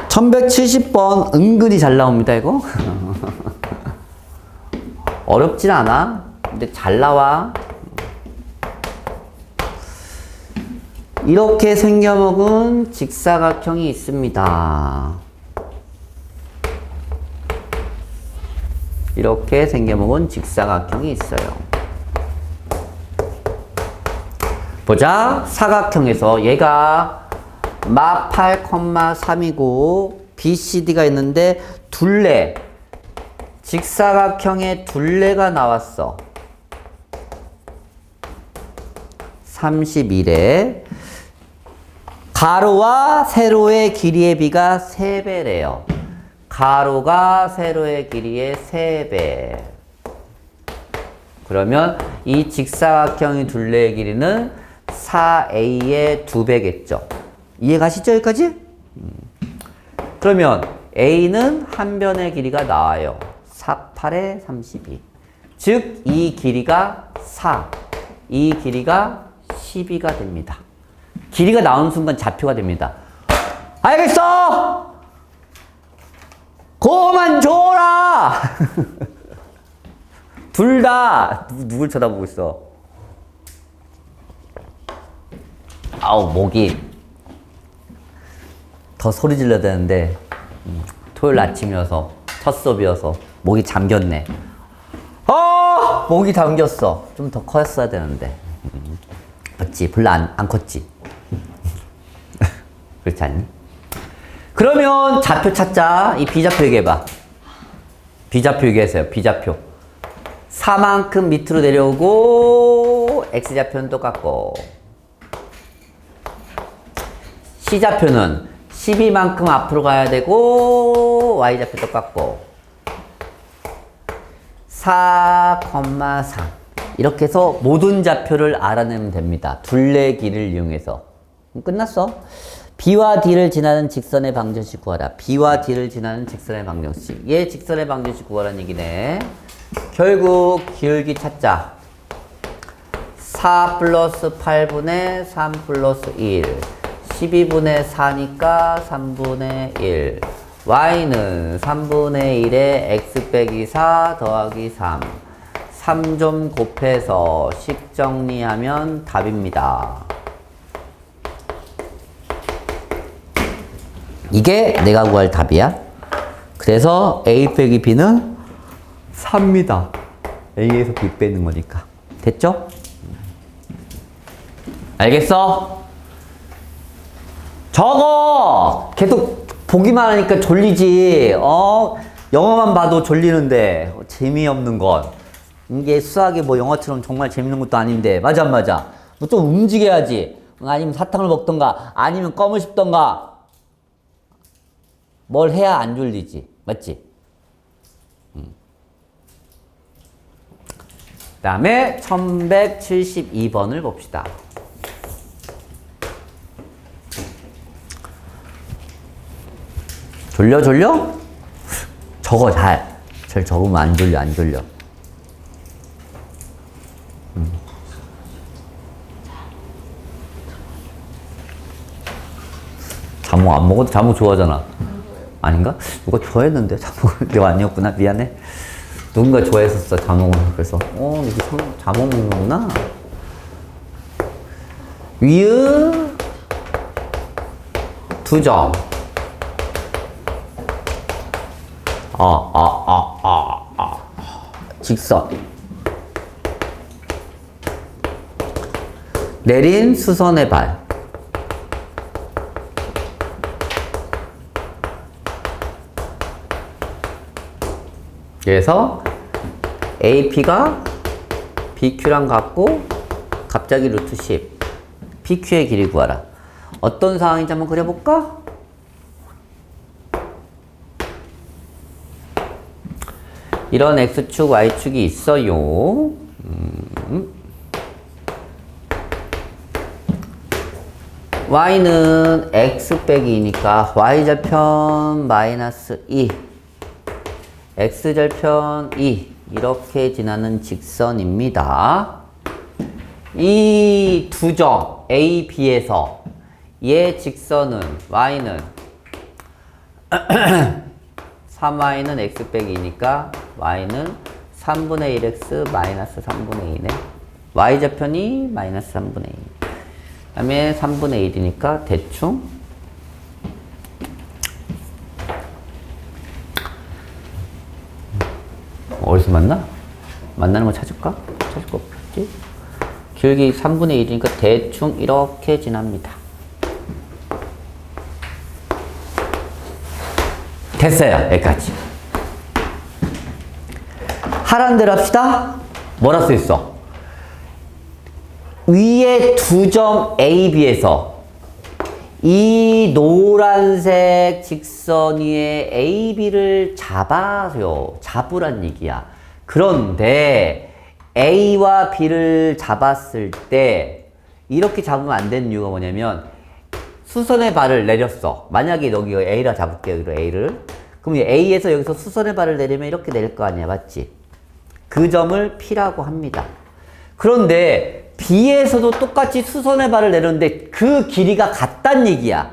(1170번) 은근히 잘 나옵니다 이거. 어렵진 않아. 근데 잘 나와. 이렇게 생겨먹은 직사각형이 있습니다. 이렇게 생겨먹은 직사각형이 있어요. 보자. 사각형에서 얘가 마 8,3이고 BCD가 있는데 둘레, 직사각형의 둘레가 나왔어. 31에 가로와 세로의 길이의 비가 3배래요. 가로가 세로의 길이의 3배. 그러면 이 직사각형의 둘레의 길이는 4A의 2배겠죠. 이해가시죠? 여기까지? 그러면 A는 한 변의 길이가 나와요. 4, 8에 32. 즉, 이 길이가 4. 이 길이가 12가 됩니다. 길이가 나오는 순간 좌표가 됩니다. 알겠어! 그만 줘라! 둘 다 누굴 쳐다보고 있어? 아우, 목이 더 소리 질러야 되는데 토요일 아침이어서 첫 수업이어서 목이 잠겼네. 목이 잠겼어. 좀 더 컸어야 되는데. 맞지? 별로 안 컸지? 그렇지 않니? 그러면 좌표 찾자. 이 B좌표 얘기해봐. B좌표 얘기했어요. B좌표. 4만큼 밑으로 내려오고 X좌표는 똑같고 C좌표는 12만큼 앞으로 가야 되고 Y좌표 똑같고 4,3 이렇게 해서 모든 좌표를 알아내면 됩니다. 둘레 길을 이용해서. 끝났어. B와 D를 지나는 직선의 방정식 구하라. B와 D를 지나는 직선의 방정식. 얘 직선의 방정식 구하라는 얘기네. 결국 기울기 찾자. 4 플러스 8분의 3 플러스 1. 12분의 4니까 3분의 1. Y는 3분의 1에 X 빼기 4 더하기 3. 3 좀 곱해서 식 정리하면 답입니다. 이게 내가 구할 답이야. 그래서 A 빼기 B는 3입니다. A에서 B 빼는 거니까. 됐죠? 알겠어? 저거 계속 보기만 하니까 졸리지. 영어만 봐도 졸리는데 재미없는 것. 이게 수학이 뭐 영어처럼 정말 재밌는 것도 아닌데. 맞아 안 맞아? 뭐 좀 움직여야지. 아니면 사탕을 먹던가 아니면 껌을 씹던가 뭘 해야 안 졸리지. 맞지? 그 다음에 1172번을 봅시다. 졸려? 적어 잘 적으면 안 졸려. 자몽 안 먹어도 자몽 좋아하잖아. 아닌가? 누가 좋아했는데 자몽 내가 아니었구나. 미안해. 누군가 좋아했었어 자몽을. 그래서 이게 자몽 먹는구나. 위의 2점. 직선. 내린 수선의 발. 그래서 AP가 BQ랑 같고 갑자기 루트 10. PQ의 길이 구하라. 어떤 상황인지 한번 그려볼까? 이런 X축, Y축이 있어요. Y는 X 빼기 2니까 Y절편 마이너스 2. X절편 2. 이렇게 지나는 직선입니다. 이 두 점 A, B에서 얘 직선은 Y는 3Y는 X 빼기 2니까 Y는 3분의 1X 마이너스 3분의 2네. Y좌편이 마이너스 3분의 2. 그다음에 3분의 1이니까 대충 어디서 만나? 만나는 거 찾을까? 찾을 거 없겠지? 길기 3분의 1이니까 대충 이렇게 지납니다. 됐어요. 여기까지. 하라는 대로 합시다. 뭐라 써있어? 위에 두 점 A, B에서 이 노란색 직선 위에 A, B를 잡아요. 잡으란 얘기야. 그런데 A와 B를 잡았을 때 이렇게 잡으면 안 되는 이유가 뭐냐면 수선의 발을 내렸어. 만약에 여기가 A라 잡을게요. A를. 그럼 A에서 여기서 수선의 발을 내리면 이렇게 내릴 거 아니야. 맞지? 그 점을 P라고 합니다. 그런데 B에서도 똑같이 수선의 발을 내렸는데 그 길이가 같단 얘기야.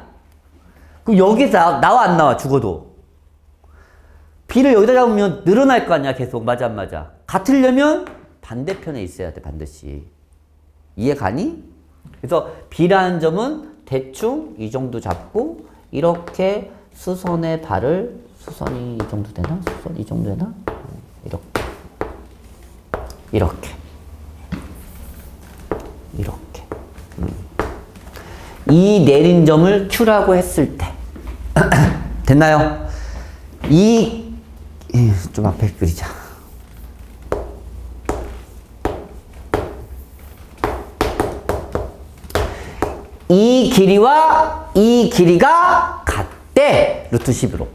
그럼 여기서 나와 안 나와? 죽어도. B를 여기다 잡으면 늘어날 거 아니야. 계속. 맞아 안 맞아? 같으려면 반대편에 있어야 돼. 반드시. 이해 가니? 그래서 B라는 점은 대충 이 정도 잡고 이렇게 수선의 발을 수선이 이 정도 되나? 수선 이 정도 되나? 이렇게 이 내린 점을 Q라고 했을 때 됐나요? 좀 앞에 그리자. 이 길이와 이 길이가 같대. 루트 10으로.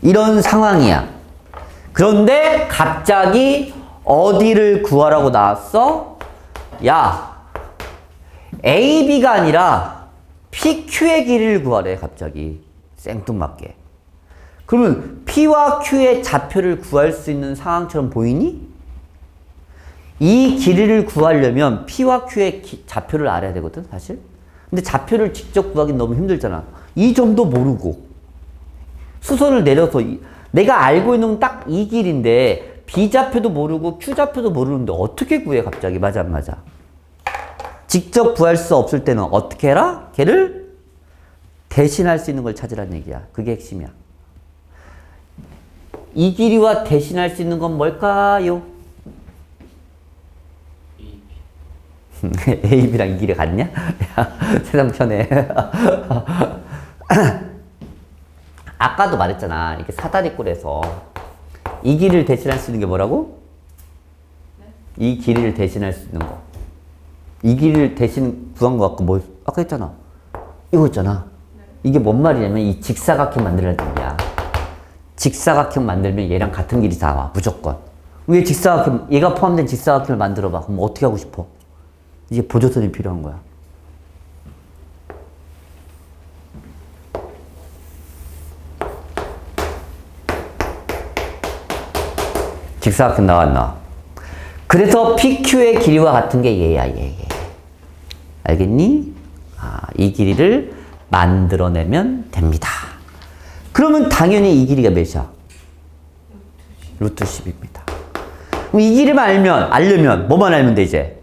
이런 상황이야. 그런데 갑자기 어디를 구하라고 나왔어? 야, AB가 아니라 PQ의 길이를 구하래. 갑자기 생뚱맞게. 그러면 P와 Q의 좌표를 구할 수 있는 상황처럼 보이니? 이 길이를 구하려면 P와 Q의 좌표를 알아야 되거든, 사실. 근데 좌표를 직접 구하기는 너무 힘들잖아. 이 점도 모르고 수선을 내려서 내가 알고 있는 건 딱 이 길인데 B 좌표도 모르고 Q 좌표도 모르는데 어떻게 구해 갑자기? 맞아 안 맞아? 직접 구할 수 없을 때는 어떻게 해라? 걔를 대신할 수 있는 걸 찾으라는 얘기야. 그게 핵심이야. 이 길이와 대신할 수 있는 건 뭘까요? AB랑 이 길이 같냐? 세상 편해. 아까도 말했잖아. 이렇게 사다리꼴에서 이 길이를 대신할 수 있는 게 뭐라고? 네? 이 길이를 대신할 수 있는 거. 이 길이를 대신 구한 거 같고 뭐 아까 했잖아. 이거 있잖아. 네. 이게 뭔 말이냐면 이 직사각형 만들라는 얘기야. 직사각형 만들면 얘랑 같은 길이 나와. 무조건. 왜 직사각형, 얘가 포함된 직사각형을 만들어봐. 그럼 어떻게 하고 싶어? 이게 보조선이 필요한 거야. 직사각형 나와 안 나와? 그래서 PQ의 길이와 같은 게 얘야, 얘. 알겠니? 이 길이를 만들어내면 됩니다. 그러면 당연히 이 길이가 몇이야? 루트 10입니다. 그럼 이 길이만 알려면 뭐만 알면 돼 이제?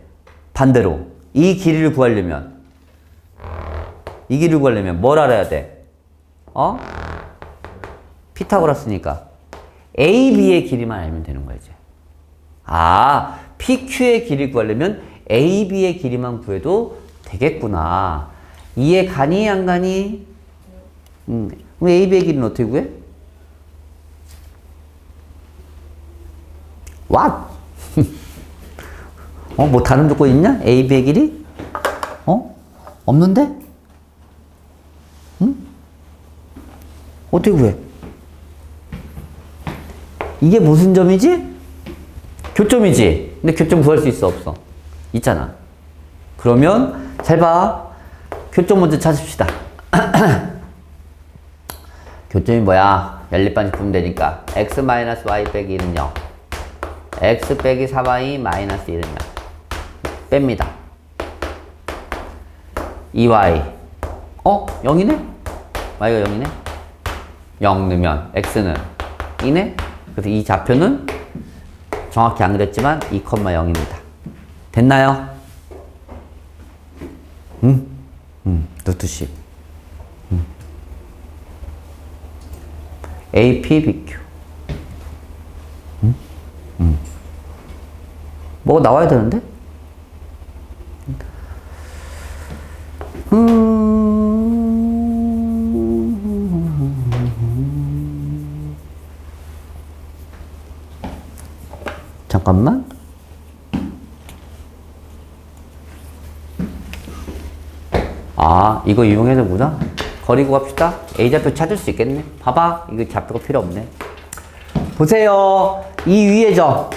반대로 이 길이를 구하려면 뭘 알아야 돼? 피타고라스니까 AB의 길이만 알면 되는 거야 이제. PQ의 길이 구하려면 AB의 길이만 구해도 되겠구나. 이해 가니 안 가니? 그럼 AB의 길이는 어떻게 구해? What? 뭐 다른 조건 있냐? AB의 길이? 없는데? 응? 어떻게 구해? 이게 무슨 점이지? 교점이지. 근데 교점 구할 수 있어 없어? 있잖아. 그러면 잘 봐. 교점 먼저 찾읍시다. 교점이 뭐야? 연립반지 풀면 되니까 x-y 빼기 1은 0. x 빼기 4y 마이너스 1은 0. 뺍니다. 2y 0이네? y가 0이네? 0 넣으면 x는 2네? 그래서 이 좌표는 정확히 안 그랬지만 2,0입니다. 됐나요? 루트 10. AP, BQ. 뭐가 나와야 되는데? 잠깐만. 아, 이거 이용해서 보자. 거리고 갑시다. A좌표 찾을 수 있겠네. 봐봐. 이거 좌표가 필요 없네. 보세요. 이 위에 점.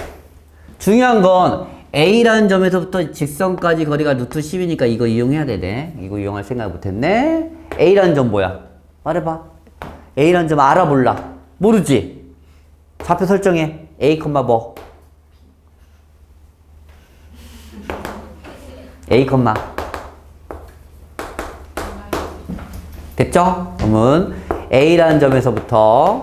중요한 건 A라는 점에서부터 직선까지 거리가 루트 10이니까 이거 이용해야 되네. 이거 이용할 생각 못했네. A라는 점 뭐야? 말해봐. A라는 점 알아 몰라? 모르지? 좌표 설정해. A, 뭐? A, 됐죠? 그러면 A라는 점에서부터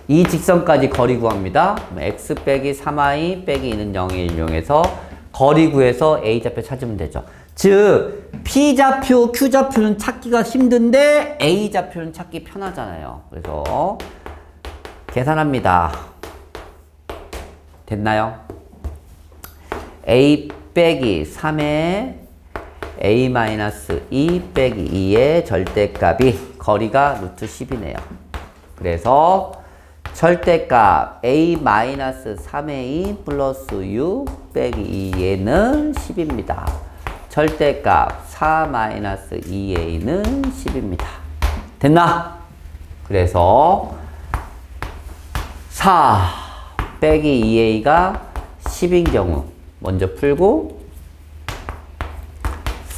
이 직선까지 거리 구합니다. x 빼기 3i 빼기 2는 0을 이용해서 거리 구해서 A좌표 찾으면 되죠. 즉 P좌표, Q좌표는 찾기가 힘든데 A좌표는 찾기 편하잖아요. 그래서 계산합니다. 됐나요? A 빼기 3에 A-2 빼기 2의 절대값이 거리가 루트 10이네요. 그래서 절대값 A-3A 플러스 6 빼기 2A는 10입니다. 절대값 4-2A는 10입니다. 됐나? 그래서 4 빼기 2A가 10인 경우 먼저 풀고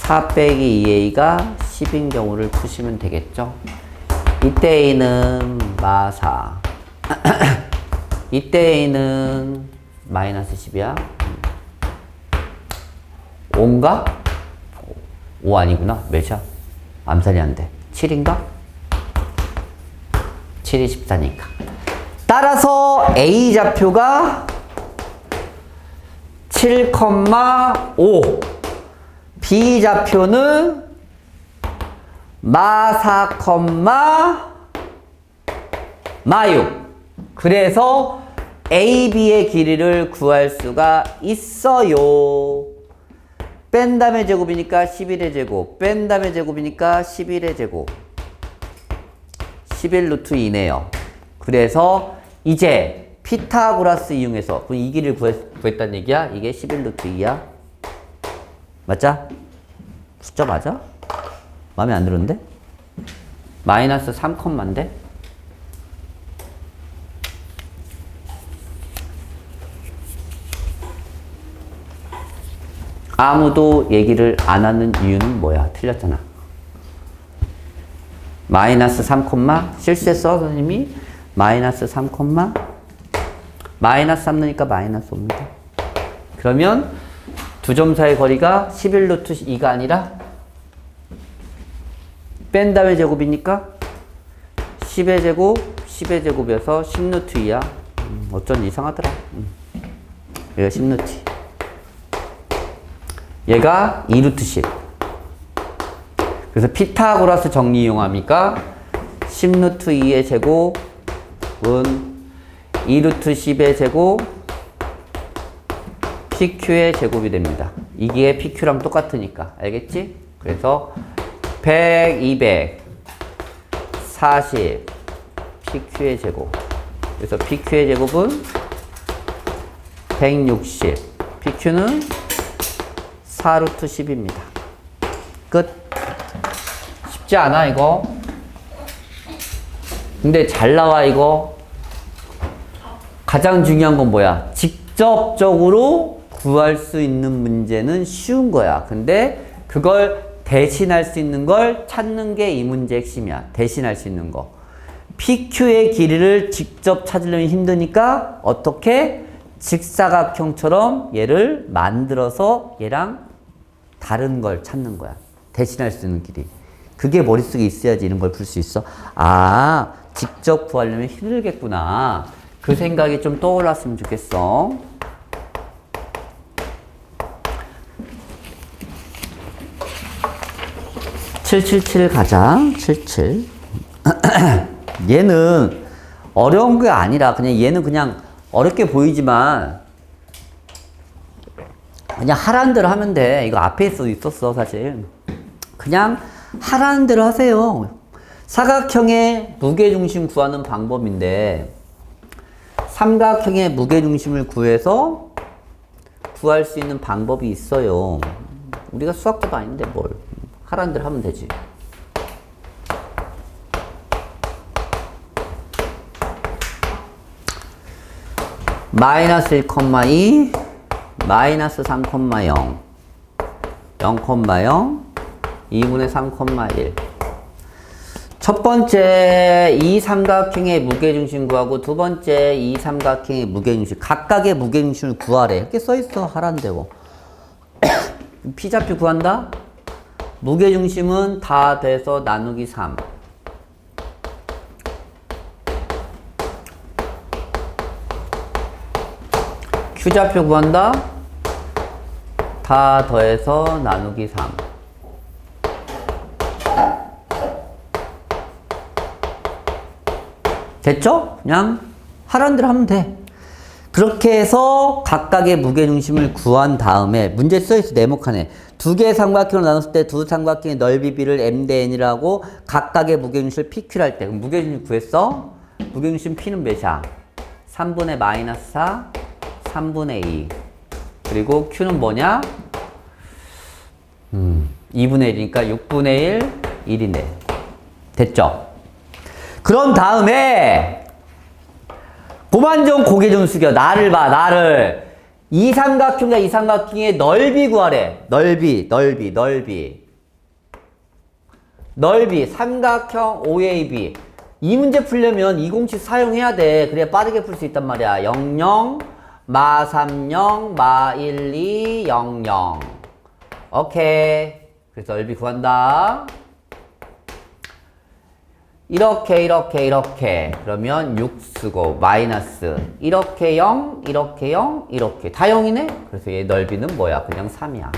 4 빼기 2A가 10인 경우를 푸시면 되겠죠. 이때 A는 마사 이때 A는 마이너스 10이야. 5인가? 5 아니구나. 몇이야? 암산이 안 돼. 7인가? 7이 14니까. 따라서 A좌표가 7,5. B좌표는 마4,6. 그래서 AB의 길이를 구할 수가 있어요. 뺀 다음에 제곱이니까 11의 제곱, 뺀 다음에 제곱이니까 11의 제곱. 11 루트 2네요. 그래서 이제 피타고라스 이용해서 이 길이를 구했다는 얘기야. 이게 11 루트 2야. 맞자? 숫자 맞아? 마음에 안 드는데? 마이너스 3,인데? 아무도 얘기를 안 하는 이유는 뭐야? 틀렸잖아. 마이너스 3, 실수했어 선생님이? 마이너스 3, 마이너스 3 넣으니까 마이너스 5입니다. 그러면 두 점 사이 거리가 11 루트 2가 아니라 뺀 다음에 제곱이니까 10의 제곱, 10의 제곱이어서 10 루트 2야. 어쩐지 이상하더라. 얘가 10 루트 2. 얘가 2 루트 10. 그래서 피타고라스 정리 이용합니까? 10 루트 2의 제곱은 2 루트 10의 제곱 PQ의 제곱이 됩니다. 이게 PQ랑 똑같으니까. 알겠지? 그래서 100, 200, 40 PQ의 제곱. 그래서 PQ의 제곱은 160. PQ는 4 루트 10입니다. 끝. 쉽지 않아 이거? 근데 잘 나와 이거. 가장 중요한 건 뭐야? 직접적으로 구할 수 있는 문제는 쉬운 거야. 근데 그걸 대신할 수 있는 걸 찾는 게 이 문제의 핵심이야. 대신할 수 있는 거. PQ의 길이를 직접 찾으려면 힘드니까 어떻게? 직사각형처럼 얘를 만들어서 얘랑 다른 걸 찾는 거야. 대신할 수 있는 길이. 그게 머릿속에 있어야지 이런 걸 풀 수 있어. 아, 직접 구하려면 힘들겠구나. 그 생각이 좀 떠올랐으면 좋겠어. (777) 가자. 77. 얘는 어려운 게 아니라 그냥 얘는 그냥 어렵게 보이지만 그냥 하라는 대로 하면 돼. 이거 앞에 있었어 사실. 그냥 하라는 대로 하세요. 사각형의 무게중심 구하는 방법인데 삼각형의 무게중심을 구해서 구할 수 있는 방법이 있어요. 우리가 수학자도 아닌데 뭘 하라는 대로 하면 되지. 마이너스 1,2 마이너스 3,0 0,0 2분의 3,1 첫 번째 이 삼각형의 무게중심 구하고 두 번째 이 삼각형의 무게중심 각각의 무게중심을 구하래. 이렇게 써있어. 하라는 대로. P좌표 구한다? 무게중심은 다 돼서 나누기 3 Q좌표 구한다? 다 더해서 나누기 3 됐죠? 그냥 하라는 대로 하면 돼. 그렇게 해서 각각의 무게중심을 구한 다음에 문제 써있어. 네모칸에 두 개의 삼각형을 나눴을 때 두 삼각형의 넓이 B를 M 대 N이라고 각각의 무게중심을 PQ를 할 때 그럼 무게중심 구했어? 무게중심 P는 몇이야? 3분의 마이너스 4 3분의 2 그리고 Q는 뭐냐? 2분의 1이니까 6분의 1 1이네. 됐죠? 그런 다음에 그만 좀 고개 좀 숙여. 나를 봐. 나를. 이 삼각형과 이 삼각형의 넓이 구하래. 넓이 삼각형 OAB. 이 문제 풀려면 이 공식 사용해야 돼. 그래야 빠르게 풀 수 있단 말이야. 00 마 30 마 12 00 오케이. 그래서 넓이 구한다. 이렇게 그러면 6 쓰고 마이너스 이렇게 0 이렇게 0 이렇게 다 0이네. 그래서 얘 넓이는 뭐야? 그냥 3이야.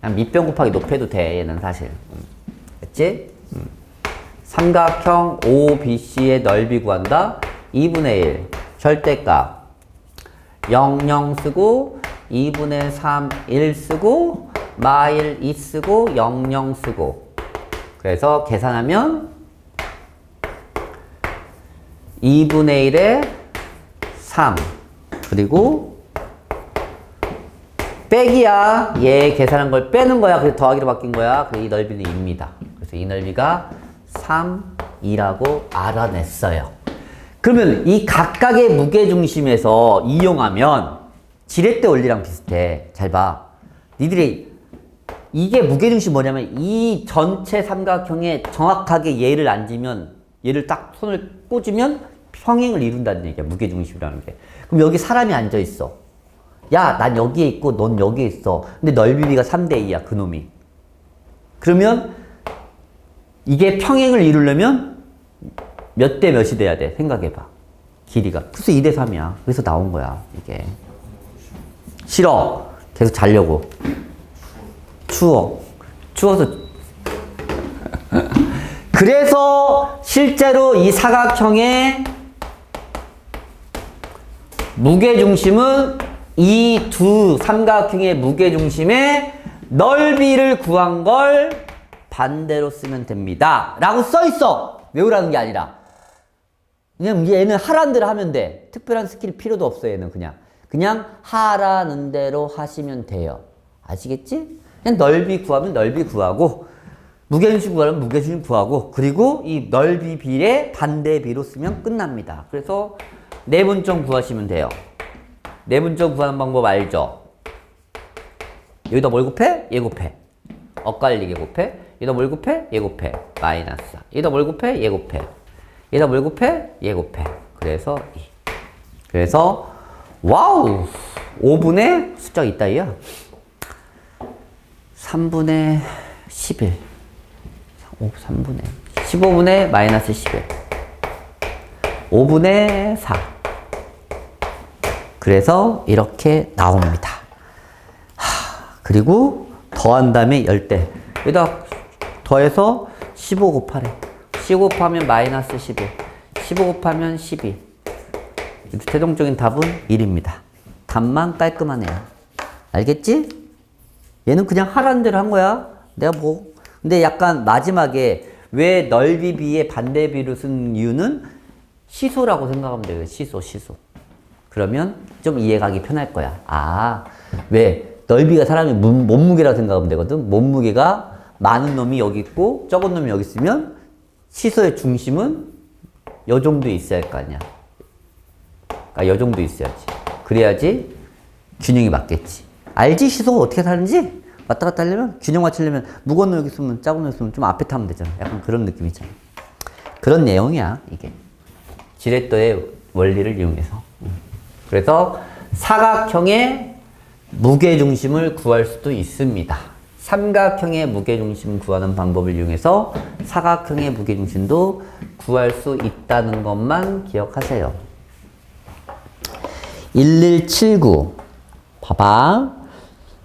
그냥 밑변 곱하기 높여도 돼. 얘는 사실. 됐지? 삼각형 OBC의 넓이 구한다. 2분의 1 절대값 00 쓰고 2분의 3 1 쓰고 마1 2 쓰고 00 쓰고 그래서 계산하면 2분의 1에 3 그리고 빼기야. 얘 계산한 걸 빼는 거야. 그래서 더하기로 바뀐 거야. 그래서 이 넓이는 2입니다. 그래서 이 넓이가 3, 2라고 알아냈어요. 그러면 이 각각의 무게중심에서 이용하면 지렛대 원리랑 비슷해. 잘 봐. 니들이 이게 무게중심 뭐냐면 이 전체 삼각형에 정확하게 얘를 앉으면 얘를 딱 손을 꽂으면 평행을 이룬다는 얘기야. 무게중심이라는 게. 그럼 여기 사람이 앉아있어. 야, 난 여기에 있고 넌 여기에 있어. 근데 넓이비가 3대 2야. 그놈이. 그러면 이게 평행을 이루려면 몇 대 몇이 돼야 돼? 생각해봐. 길이가. 그래서 2대 3이야. 그래서 나온 거야. 이게. 싫어. 계속 자려고. 추워. 추워서. 그래서 실제로 이 사각형의 무게중심은 이 두 삼각형의 무게중심의 넓이를 구한 걸 반대로 쓰면 됩니다. 라고 써있어. 외우라는 게 아니라. 그냥 얘는 하라는 대로 하면 돼. 특별한 스킬이 필요도 없어. 얘는 그냥 하라는 대로 하시면 돼요. 아시겠지? 그냥 넓이 구하면 넓이 구하고 무게중심 구하면 무게중심 구하고 그리고 이 넓이 비례 반대 비로 쓰면 끝납니다. 그래서 내분점 구하시면 돼요. 내분점 구하는 방법 알죠? 여기다 뭘 곱해? 얘 곱해. 엇갈리게 곱해. 여기다 뭘 곱해? 얘 곱해. 마이너스. 여기다 뭘 곱해? 얘 곱해. 여기다 뭘 곱해? 얘 곱해. 그래서 2. 그래서 와우! 5분의 숫자가 있다이야. 3분의 11. 15분의 마이너스 11. 5분의 4. 그래서 이렇게 나옵니다. 그리고 더한 다음에 열대. 여기다 더해서 15 곱하래. 15 곱하면 마이너스 11. 15 곱하면 12. 최종적인 답은 1입니다. 답만 깔끔하네요. 알겠지? 얘는 그냥 하라는 대로 한 거야. 내가 뭐. 근데 약간 마지막에 왜 넓이 비에 반대비를 쓴 이유는 시소라고 생각하면 돼요. 시소. 그러면 좀 이해가기 편할 거야. 아, 왜? 넓이가 사람의 몸무게라고 생각하면 되거든. 몸무게가 많은 놈이 여기 있고 적은 놈이 여기 있으면 시소의 중심은 요 정도 있어야 할 거 아니야. 그러니까 요 정도 있어야지. 그래야지 균형이 맞겠지. 알지? 시소가 어떻게 사는지? 왔다 갔다 하려면 균형 맞추려면 무거운 놈 여기 있으면 작은 놈 있으면 좀 앞에 타면 되잖아. 약간 그런 느낌이잖아. 그런 내용이야 이게. 지레또의 원리를 이용해서. 그래서 사각형의 무게중심을 구할 수도 있습니다. 삼각형의 무게중심 구하는 방법을 이용해서 사각형의 무게중심도 구할 수 있다는 것만 기억하세요. 1179 봐봐.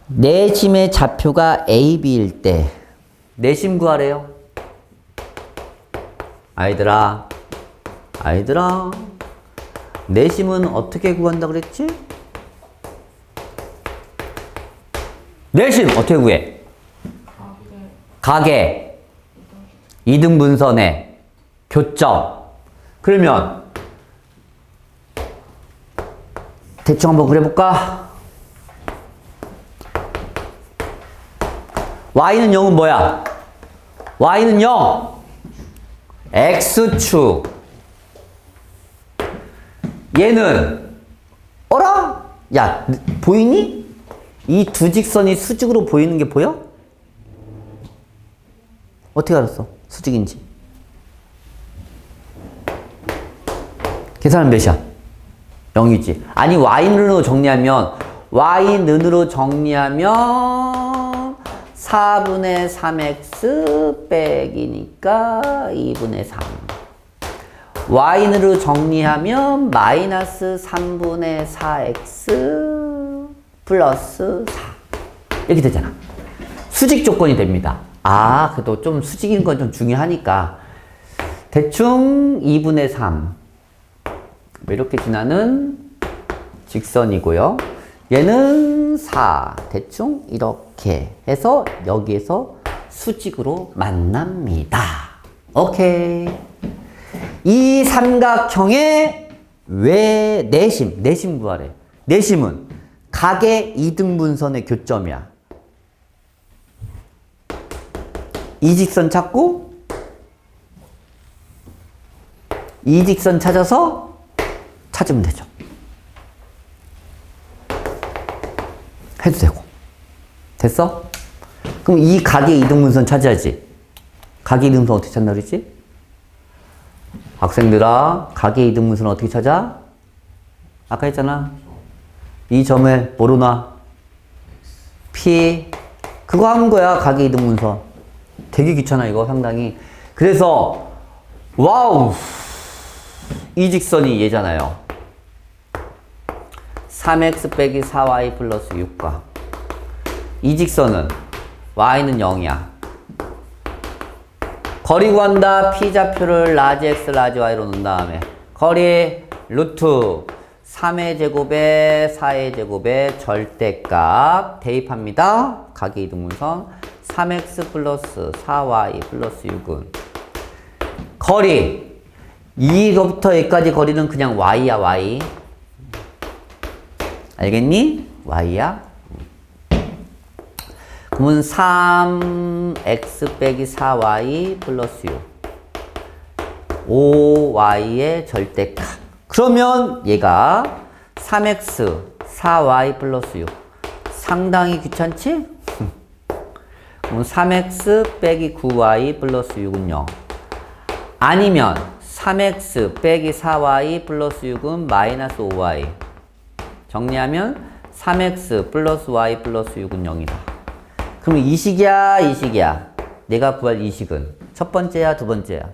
내심의 좌표가 A, B일 때 내심 구하래요. 아이들아 내심은 어떻게 구한다 그랬지? 내심 어떻게 구해? 가계 이등분선의 교점. 그러면 대충 한번 그려볼까? y는 0은 뭐야? y는 0 x축. 얘는 어라? 야 보이니? 이 두 직선이 수직으로 보이는 게 보여? 어떻게 알았어? 수직인지. 계산은 몇이야? 0이지. 아니 y는으로 정리하면 4분의 3x 빼기니까 2분의 3. y는으로 정리하면 마이너스 3분의 4x 플러스 4. 이렇게 되잖아. 수직 조건이 됩니다. 아, 그래도 좀 수직인 건 좀 중요하니까. 대충 2분의 3. 이렇게 지나는 직선이고요. 얘는 4. 대충 이렇게 해서 여기에서 수직으로 만납니다. 오케이. 이 삼각형의 왜 내심 구하래. 내심은 가계 이등분선의 교점이야. 이 직선 찾고 이 직선 찾아서 찾으면 되죠. 해도 되고. 됐어? 그럼 이 가계 이등분선 찾아야지. 가계 이등분선 어떻게 찾나 그랬지? 학생들아, 가계 이등분선 어떻게 찾아? 아까 했잖아. 이 점을 모르나? P. 그거 하는 거야, 가계 이등분선. 되게 귀찮아, 이거 상당히. 그래서, 와우! 이 직선이 얘잖아요. 3x 빼기 4y 플러스 6과. 이 직선은 y는 0이야. 거리 구한다. P좌표를 라지 x, 라지 y로 놓은 다음에 거리 루트 3의 제곱에 4의 제곱에 절대값 대입합니다. 가계 이등분선 3x 플러스 4y 플러스 6은 거리 이거부터 여기까지 거리는 그냥 y야 y. 알겠니? y야. 그러면 3x 빼기 4y 플러스 6 5y의 절대값. 그러면 얘가 3x 4y 플러스 6 상당히 귀찮지? 그럼 3x 빼기 9y 플러스 6은 0. 아니면 3x 빼기 4y 플러스 6은 마이너스 5y. 정리하면 3x 플러스 y 플러스 6은 0이다. 그럼 이식이야, 이식이야? 내가 구할 이식은 첫 번째야, 두 번째야?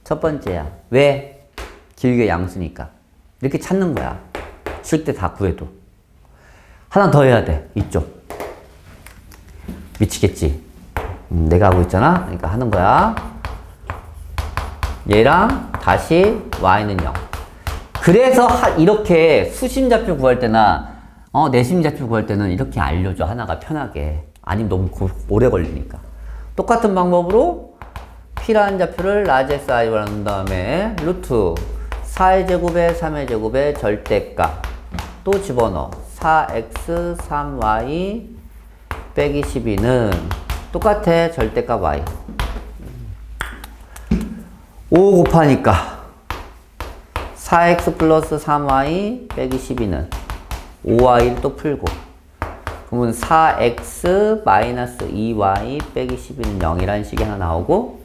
첫 번째야. 왜? 길게 양수니까. 이렇게 찾는 거야. 쉴 때 다 구해도. 하나 더 해야 돼. 이쪽. 미치겠지? 내가 하고 있잖아. 그러니까 하는 거야. 얘랑 다시 y는 0. 그래서 이렇게 수심좌표 구할 때나 내심좌표 구할 때는 이렇게 알려줘. 하나가 편하게. 아니면 너무 오래 걸리니까. 똑같은 방법으로 P라는 좌표를 라지에스 I로 한 다음에 루트 4의 제곱에 3의 제곱에 절대값 또 집어넣어. 4x 3y 빼기 12는 똑같아. 절대값 y. 5 곱하니까 4x 플러스 3y 빼기 12는 5y를 또 풀고 그러면 4x 마이너스 2y 빼기 12는 0이라는 식이 하나 나오고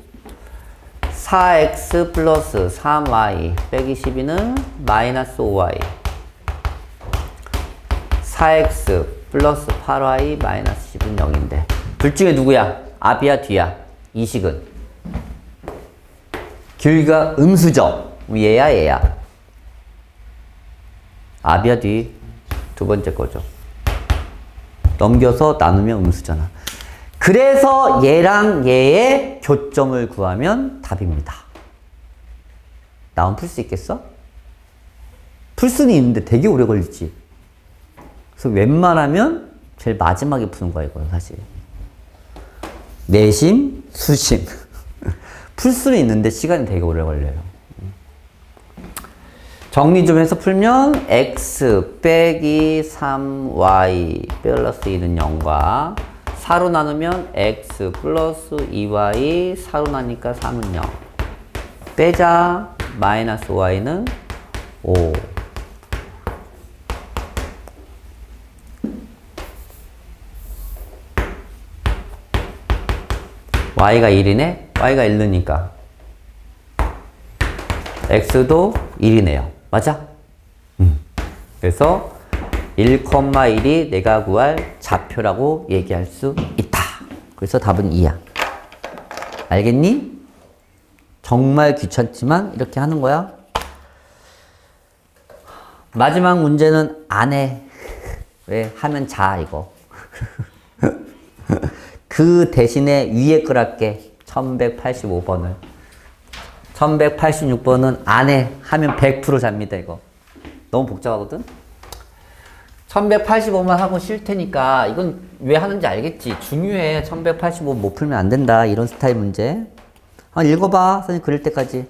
4x 플러스 3y 빼기 12는 마이너스 5y 4x 플러스 8y 마이너스 10은 0인데 둘 중에 누구야? 앞이야 뒤야? 이 식은 길이가 음수죠? 얘야 앞이야 뒤? 두 번째 거죠. 넘겨서 나누면 음수잖아. 그래서 얘랑 얘의 교점을 구하면 답입니다. 나온 풀 수 있겠어? 풀 수는 있는데 되게 오래 걸리지. 그래서 웬만하면 제일 마지막에 푸는 거야, 이건 사실. 내심, 수심. 풀 수는 있는데 시간이 되게 오래 걸려요. 정리 좀 해서 풀면 x 빼기 3y 플러스 2는 0과 4로 나누면 x 플러스 2y 4로 나니까 3은 0 빼자 마이너스 y는 5 y가 1이네? y가 1 넣으니까 x도 1이네요. 맞아? 그래서 1,1이 내가 구할 좌표라고 얘기할 수 있다. 그래서 답은 2야. 알겠니? 정말 귀찮지만 이렇게 하는 거야. 마지막 문제는 안 해. 왜? 하면 자 이거. 그 대신에 위에 걸 할게. 1185번을. 1186번은 안 해. 하면 100% 잡니다, 이거. 너무 복잡하거든? 1185만 하고 쉴 테니까, 이건 왜 하는지 알겠지? 중요해. 1185 못 풀면 안 된다. 이런 스타일 문제. 읽어봐. 선생님 그릴 때까지.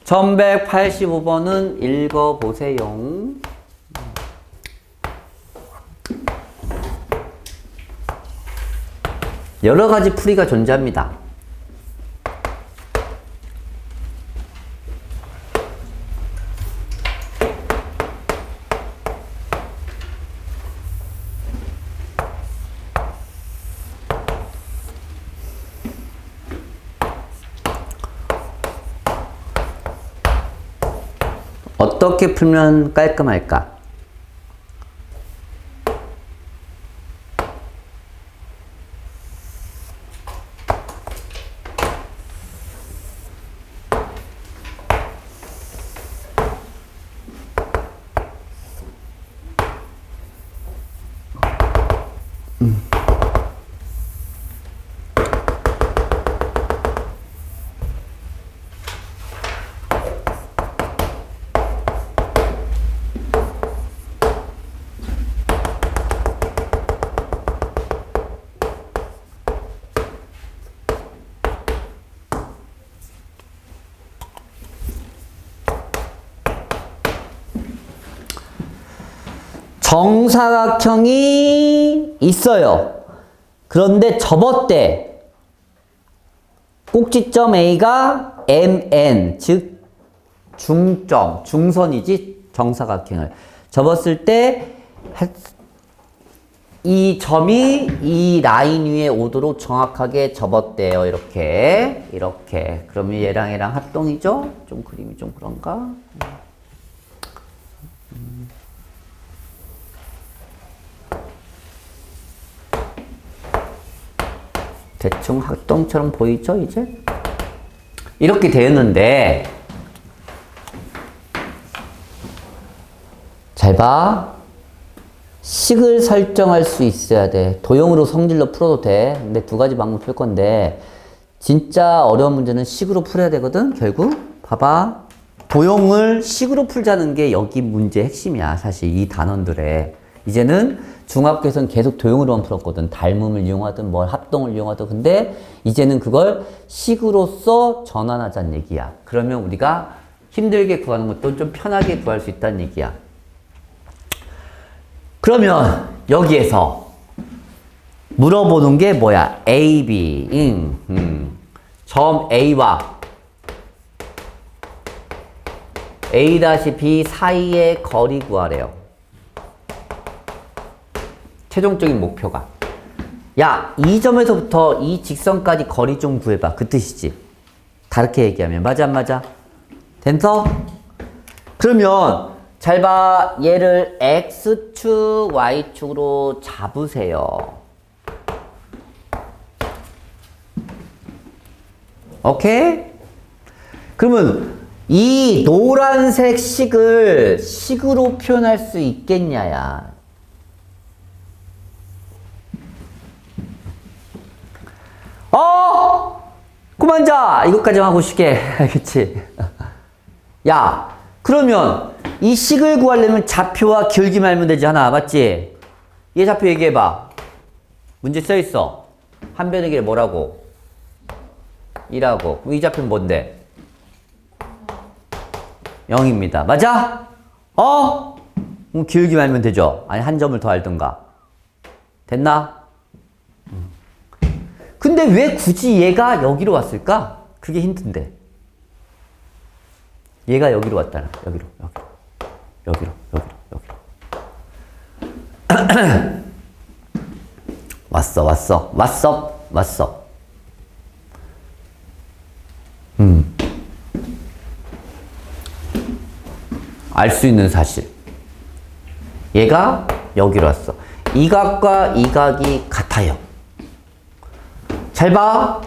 1185번은 읽어보세요. 여러 가지 풀이가 존재합니다. 어떻게 풀면 깔끔할까? 정사각형이 있어요. 그런데 접었대. 꼭지점 A가 MN, 즉 중점, 중선이지 정사각형을. 접었을 때 이 점이 이 라인 위에 오도록 정확하게 접었대요. 이렇게. 그러면 얘랑 얘랑 합동이죠? 좀 그림이 좀 그런가? 대충 합동처럼 보이죠, 이제? 이렇게 되었는데, 잘 봐. 식을 설정할 수 있어야 돼. 도형으로 성질로 풀어도 돼. 근데 두 가지 방법 풀 건데 진짜 어려운 문제는 식으로 풀어야 되거든. 결국 봐봐. 도형을 식으로 풀자는 게 여기 문제의 핵심이야. 사실 이 단원들의. 이제는 중학교에서는 계속 도형으로만 풀었거든. 닮음을 이용하든 뭘 합동을 이용하든. 근데 이제는 그걸 식으로써 전환하자는 얘기야. 그러면 우리가 힘들게 구하는 것도 좀 편하게 구할 수 있다는 얘기야. 그러면 여기에서 물어보는 게 뭐야? A, B, 점 A와 A-B 사이의 거리 구하래요. 최종적인 목표가. 야, 이 점에서부터 이 직선까지 거리 좀 구해봐. 그 뜻이지. 다르게 얘기하면. 맞아, 안 맞아? 됐어? 그러면 잘 봐. 얘를 X축, Y축으로 잡으세요. 오케이? 그러면 이 노란색 식을 식으로 표현할 수 있겠냐야. 그만 자! 이것까지만 하고 쉽게. 알겠지? 야, 그러면 이 식을 구하려면 좌표와 기울기만 알면 되지 하나. 맞지? 얘 좌표 얘기해봐. 문제 써있어. 한 변의 길 뭐라고? 2라고. 그럼 이 좌표는 뭔데? 0입니다. 맞아? 그럼 기울기만 알면 되죠? 아니, 한 점을 더 알든가. 됐나? 근데 왜 굳이 얘가 여기로 왔을까? 그게 힌트인데. 얘가 여기로 왔잖아. 여기로. 왔어. 알 수 있는 사실. 얘가 여기로 왔어. 이 각과 이 각이 같아요. 잘 봐.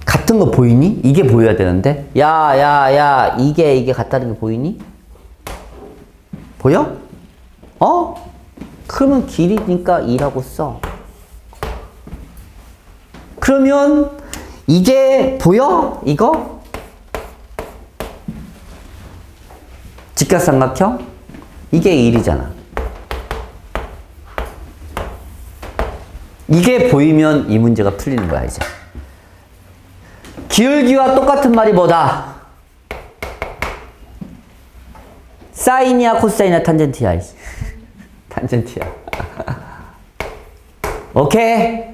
같은 거 보이니? 이게 보여야 되는데. 야. 이게 같다는 게 보이니? 보여? 그러면 길이니까 2라고 써. 그러면 이게 보여? 이거? 직각삼각형? 이게 1이잖아. 이게 보이면 이 문제가 풀리는 거야, 이제. 기울기와 똑같은 말이 뭐다? 사인이야, 코사인이야, 탄젠트야. 탄젠트야. 오케이?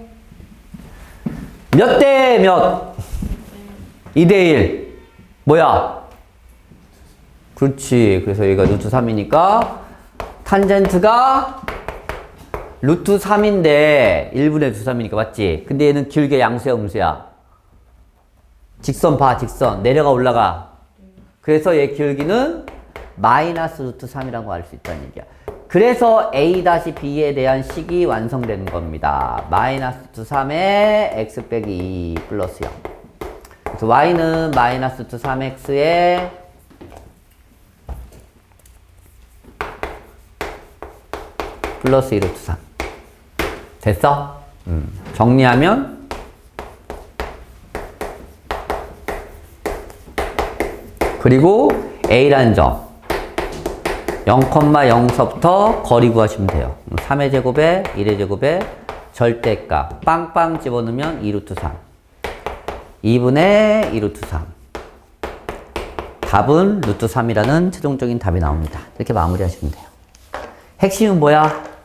몇 대 몇? 2대 1. 뭐야? 그렇지. 그래서 여기가 루트 3이니까 탄젠트가 루트 3인데 1분의 루트 3이니까 맞지? 근데 얘는 길게 양수야, 음수야? 직선 봐, 직선. 내려가, 올라가. 그래서 얘 기울기는 마이너스 루트 3이라고 알 수 있다는 얘기야. 그래서 A-B에 대한 식이 완성되는 겁니다. 마이너스 루트 3에 x 빼기 2 플러스 0. 그래서 y는 마이너스 루트 3x에 플러스 2 루트 3. 됐어? 정리하면 그리고 A라는 점 0,0서부터 거리 구하시면 돼요. 3의 제곱에 1의 제곱에 절대값 빵빵 집어넣으면 2루트 3 2분의 2루트 3 답은 루트 3이라는 최종적인 답이 나옵니다. 이렇게 마무리하시면 돼요. 핵심은 뭐야?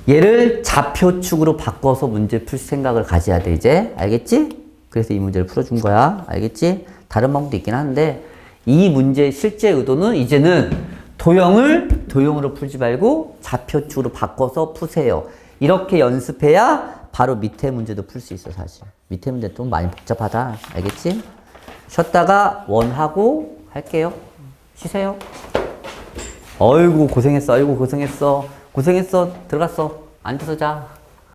얘를 좌표축으로 바꿔서 문제 풀 생각을 가져야 돼, 이제. 알겠지? 그래서 이 문제를 풀어준 거야. 알겠지? 다른 방법도 있긴 한데 이 문제의 실제 의도는 이제는 도형으로 풀지 말고 좌표축으로 바꿔서 푸세요. 이렇게 연습해야 바로 밑에 문제도 풀 수 있어, 사실. 밑에 문제 좀 많이 복잡하다. 알겠지? 쉬었다가 원하고 할게요. 쉬세요. 어이구 고생했어. 들어갔어. 앉아서 자.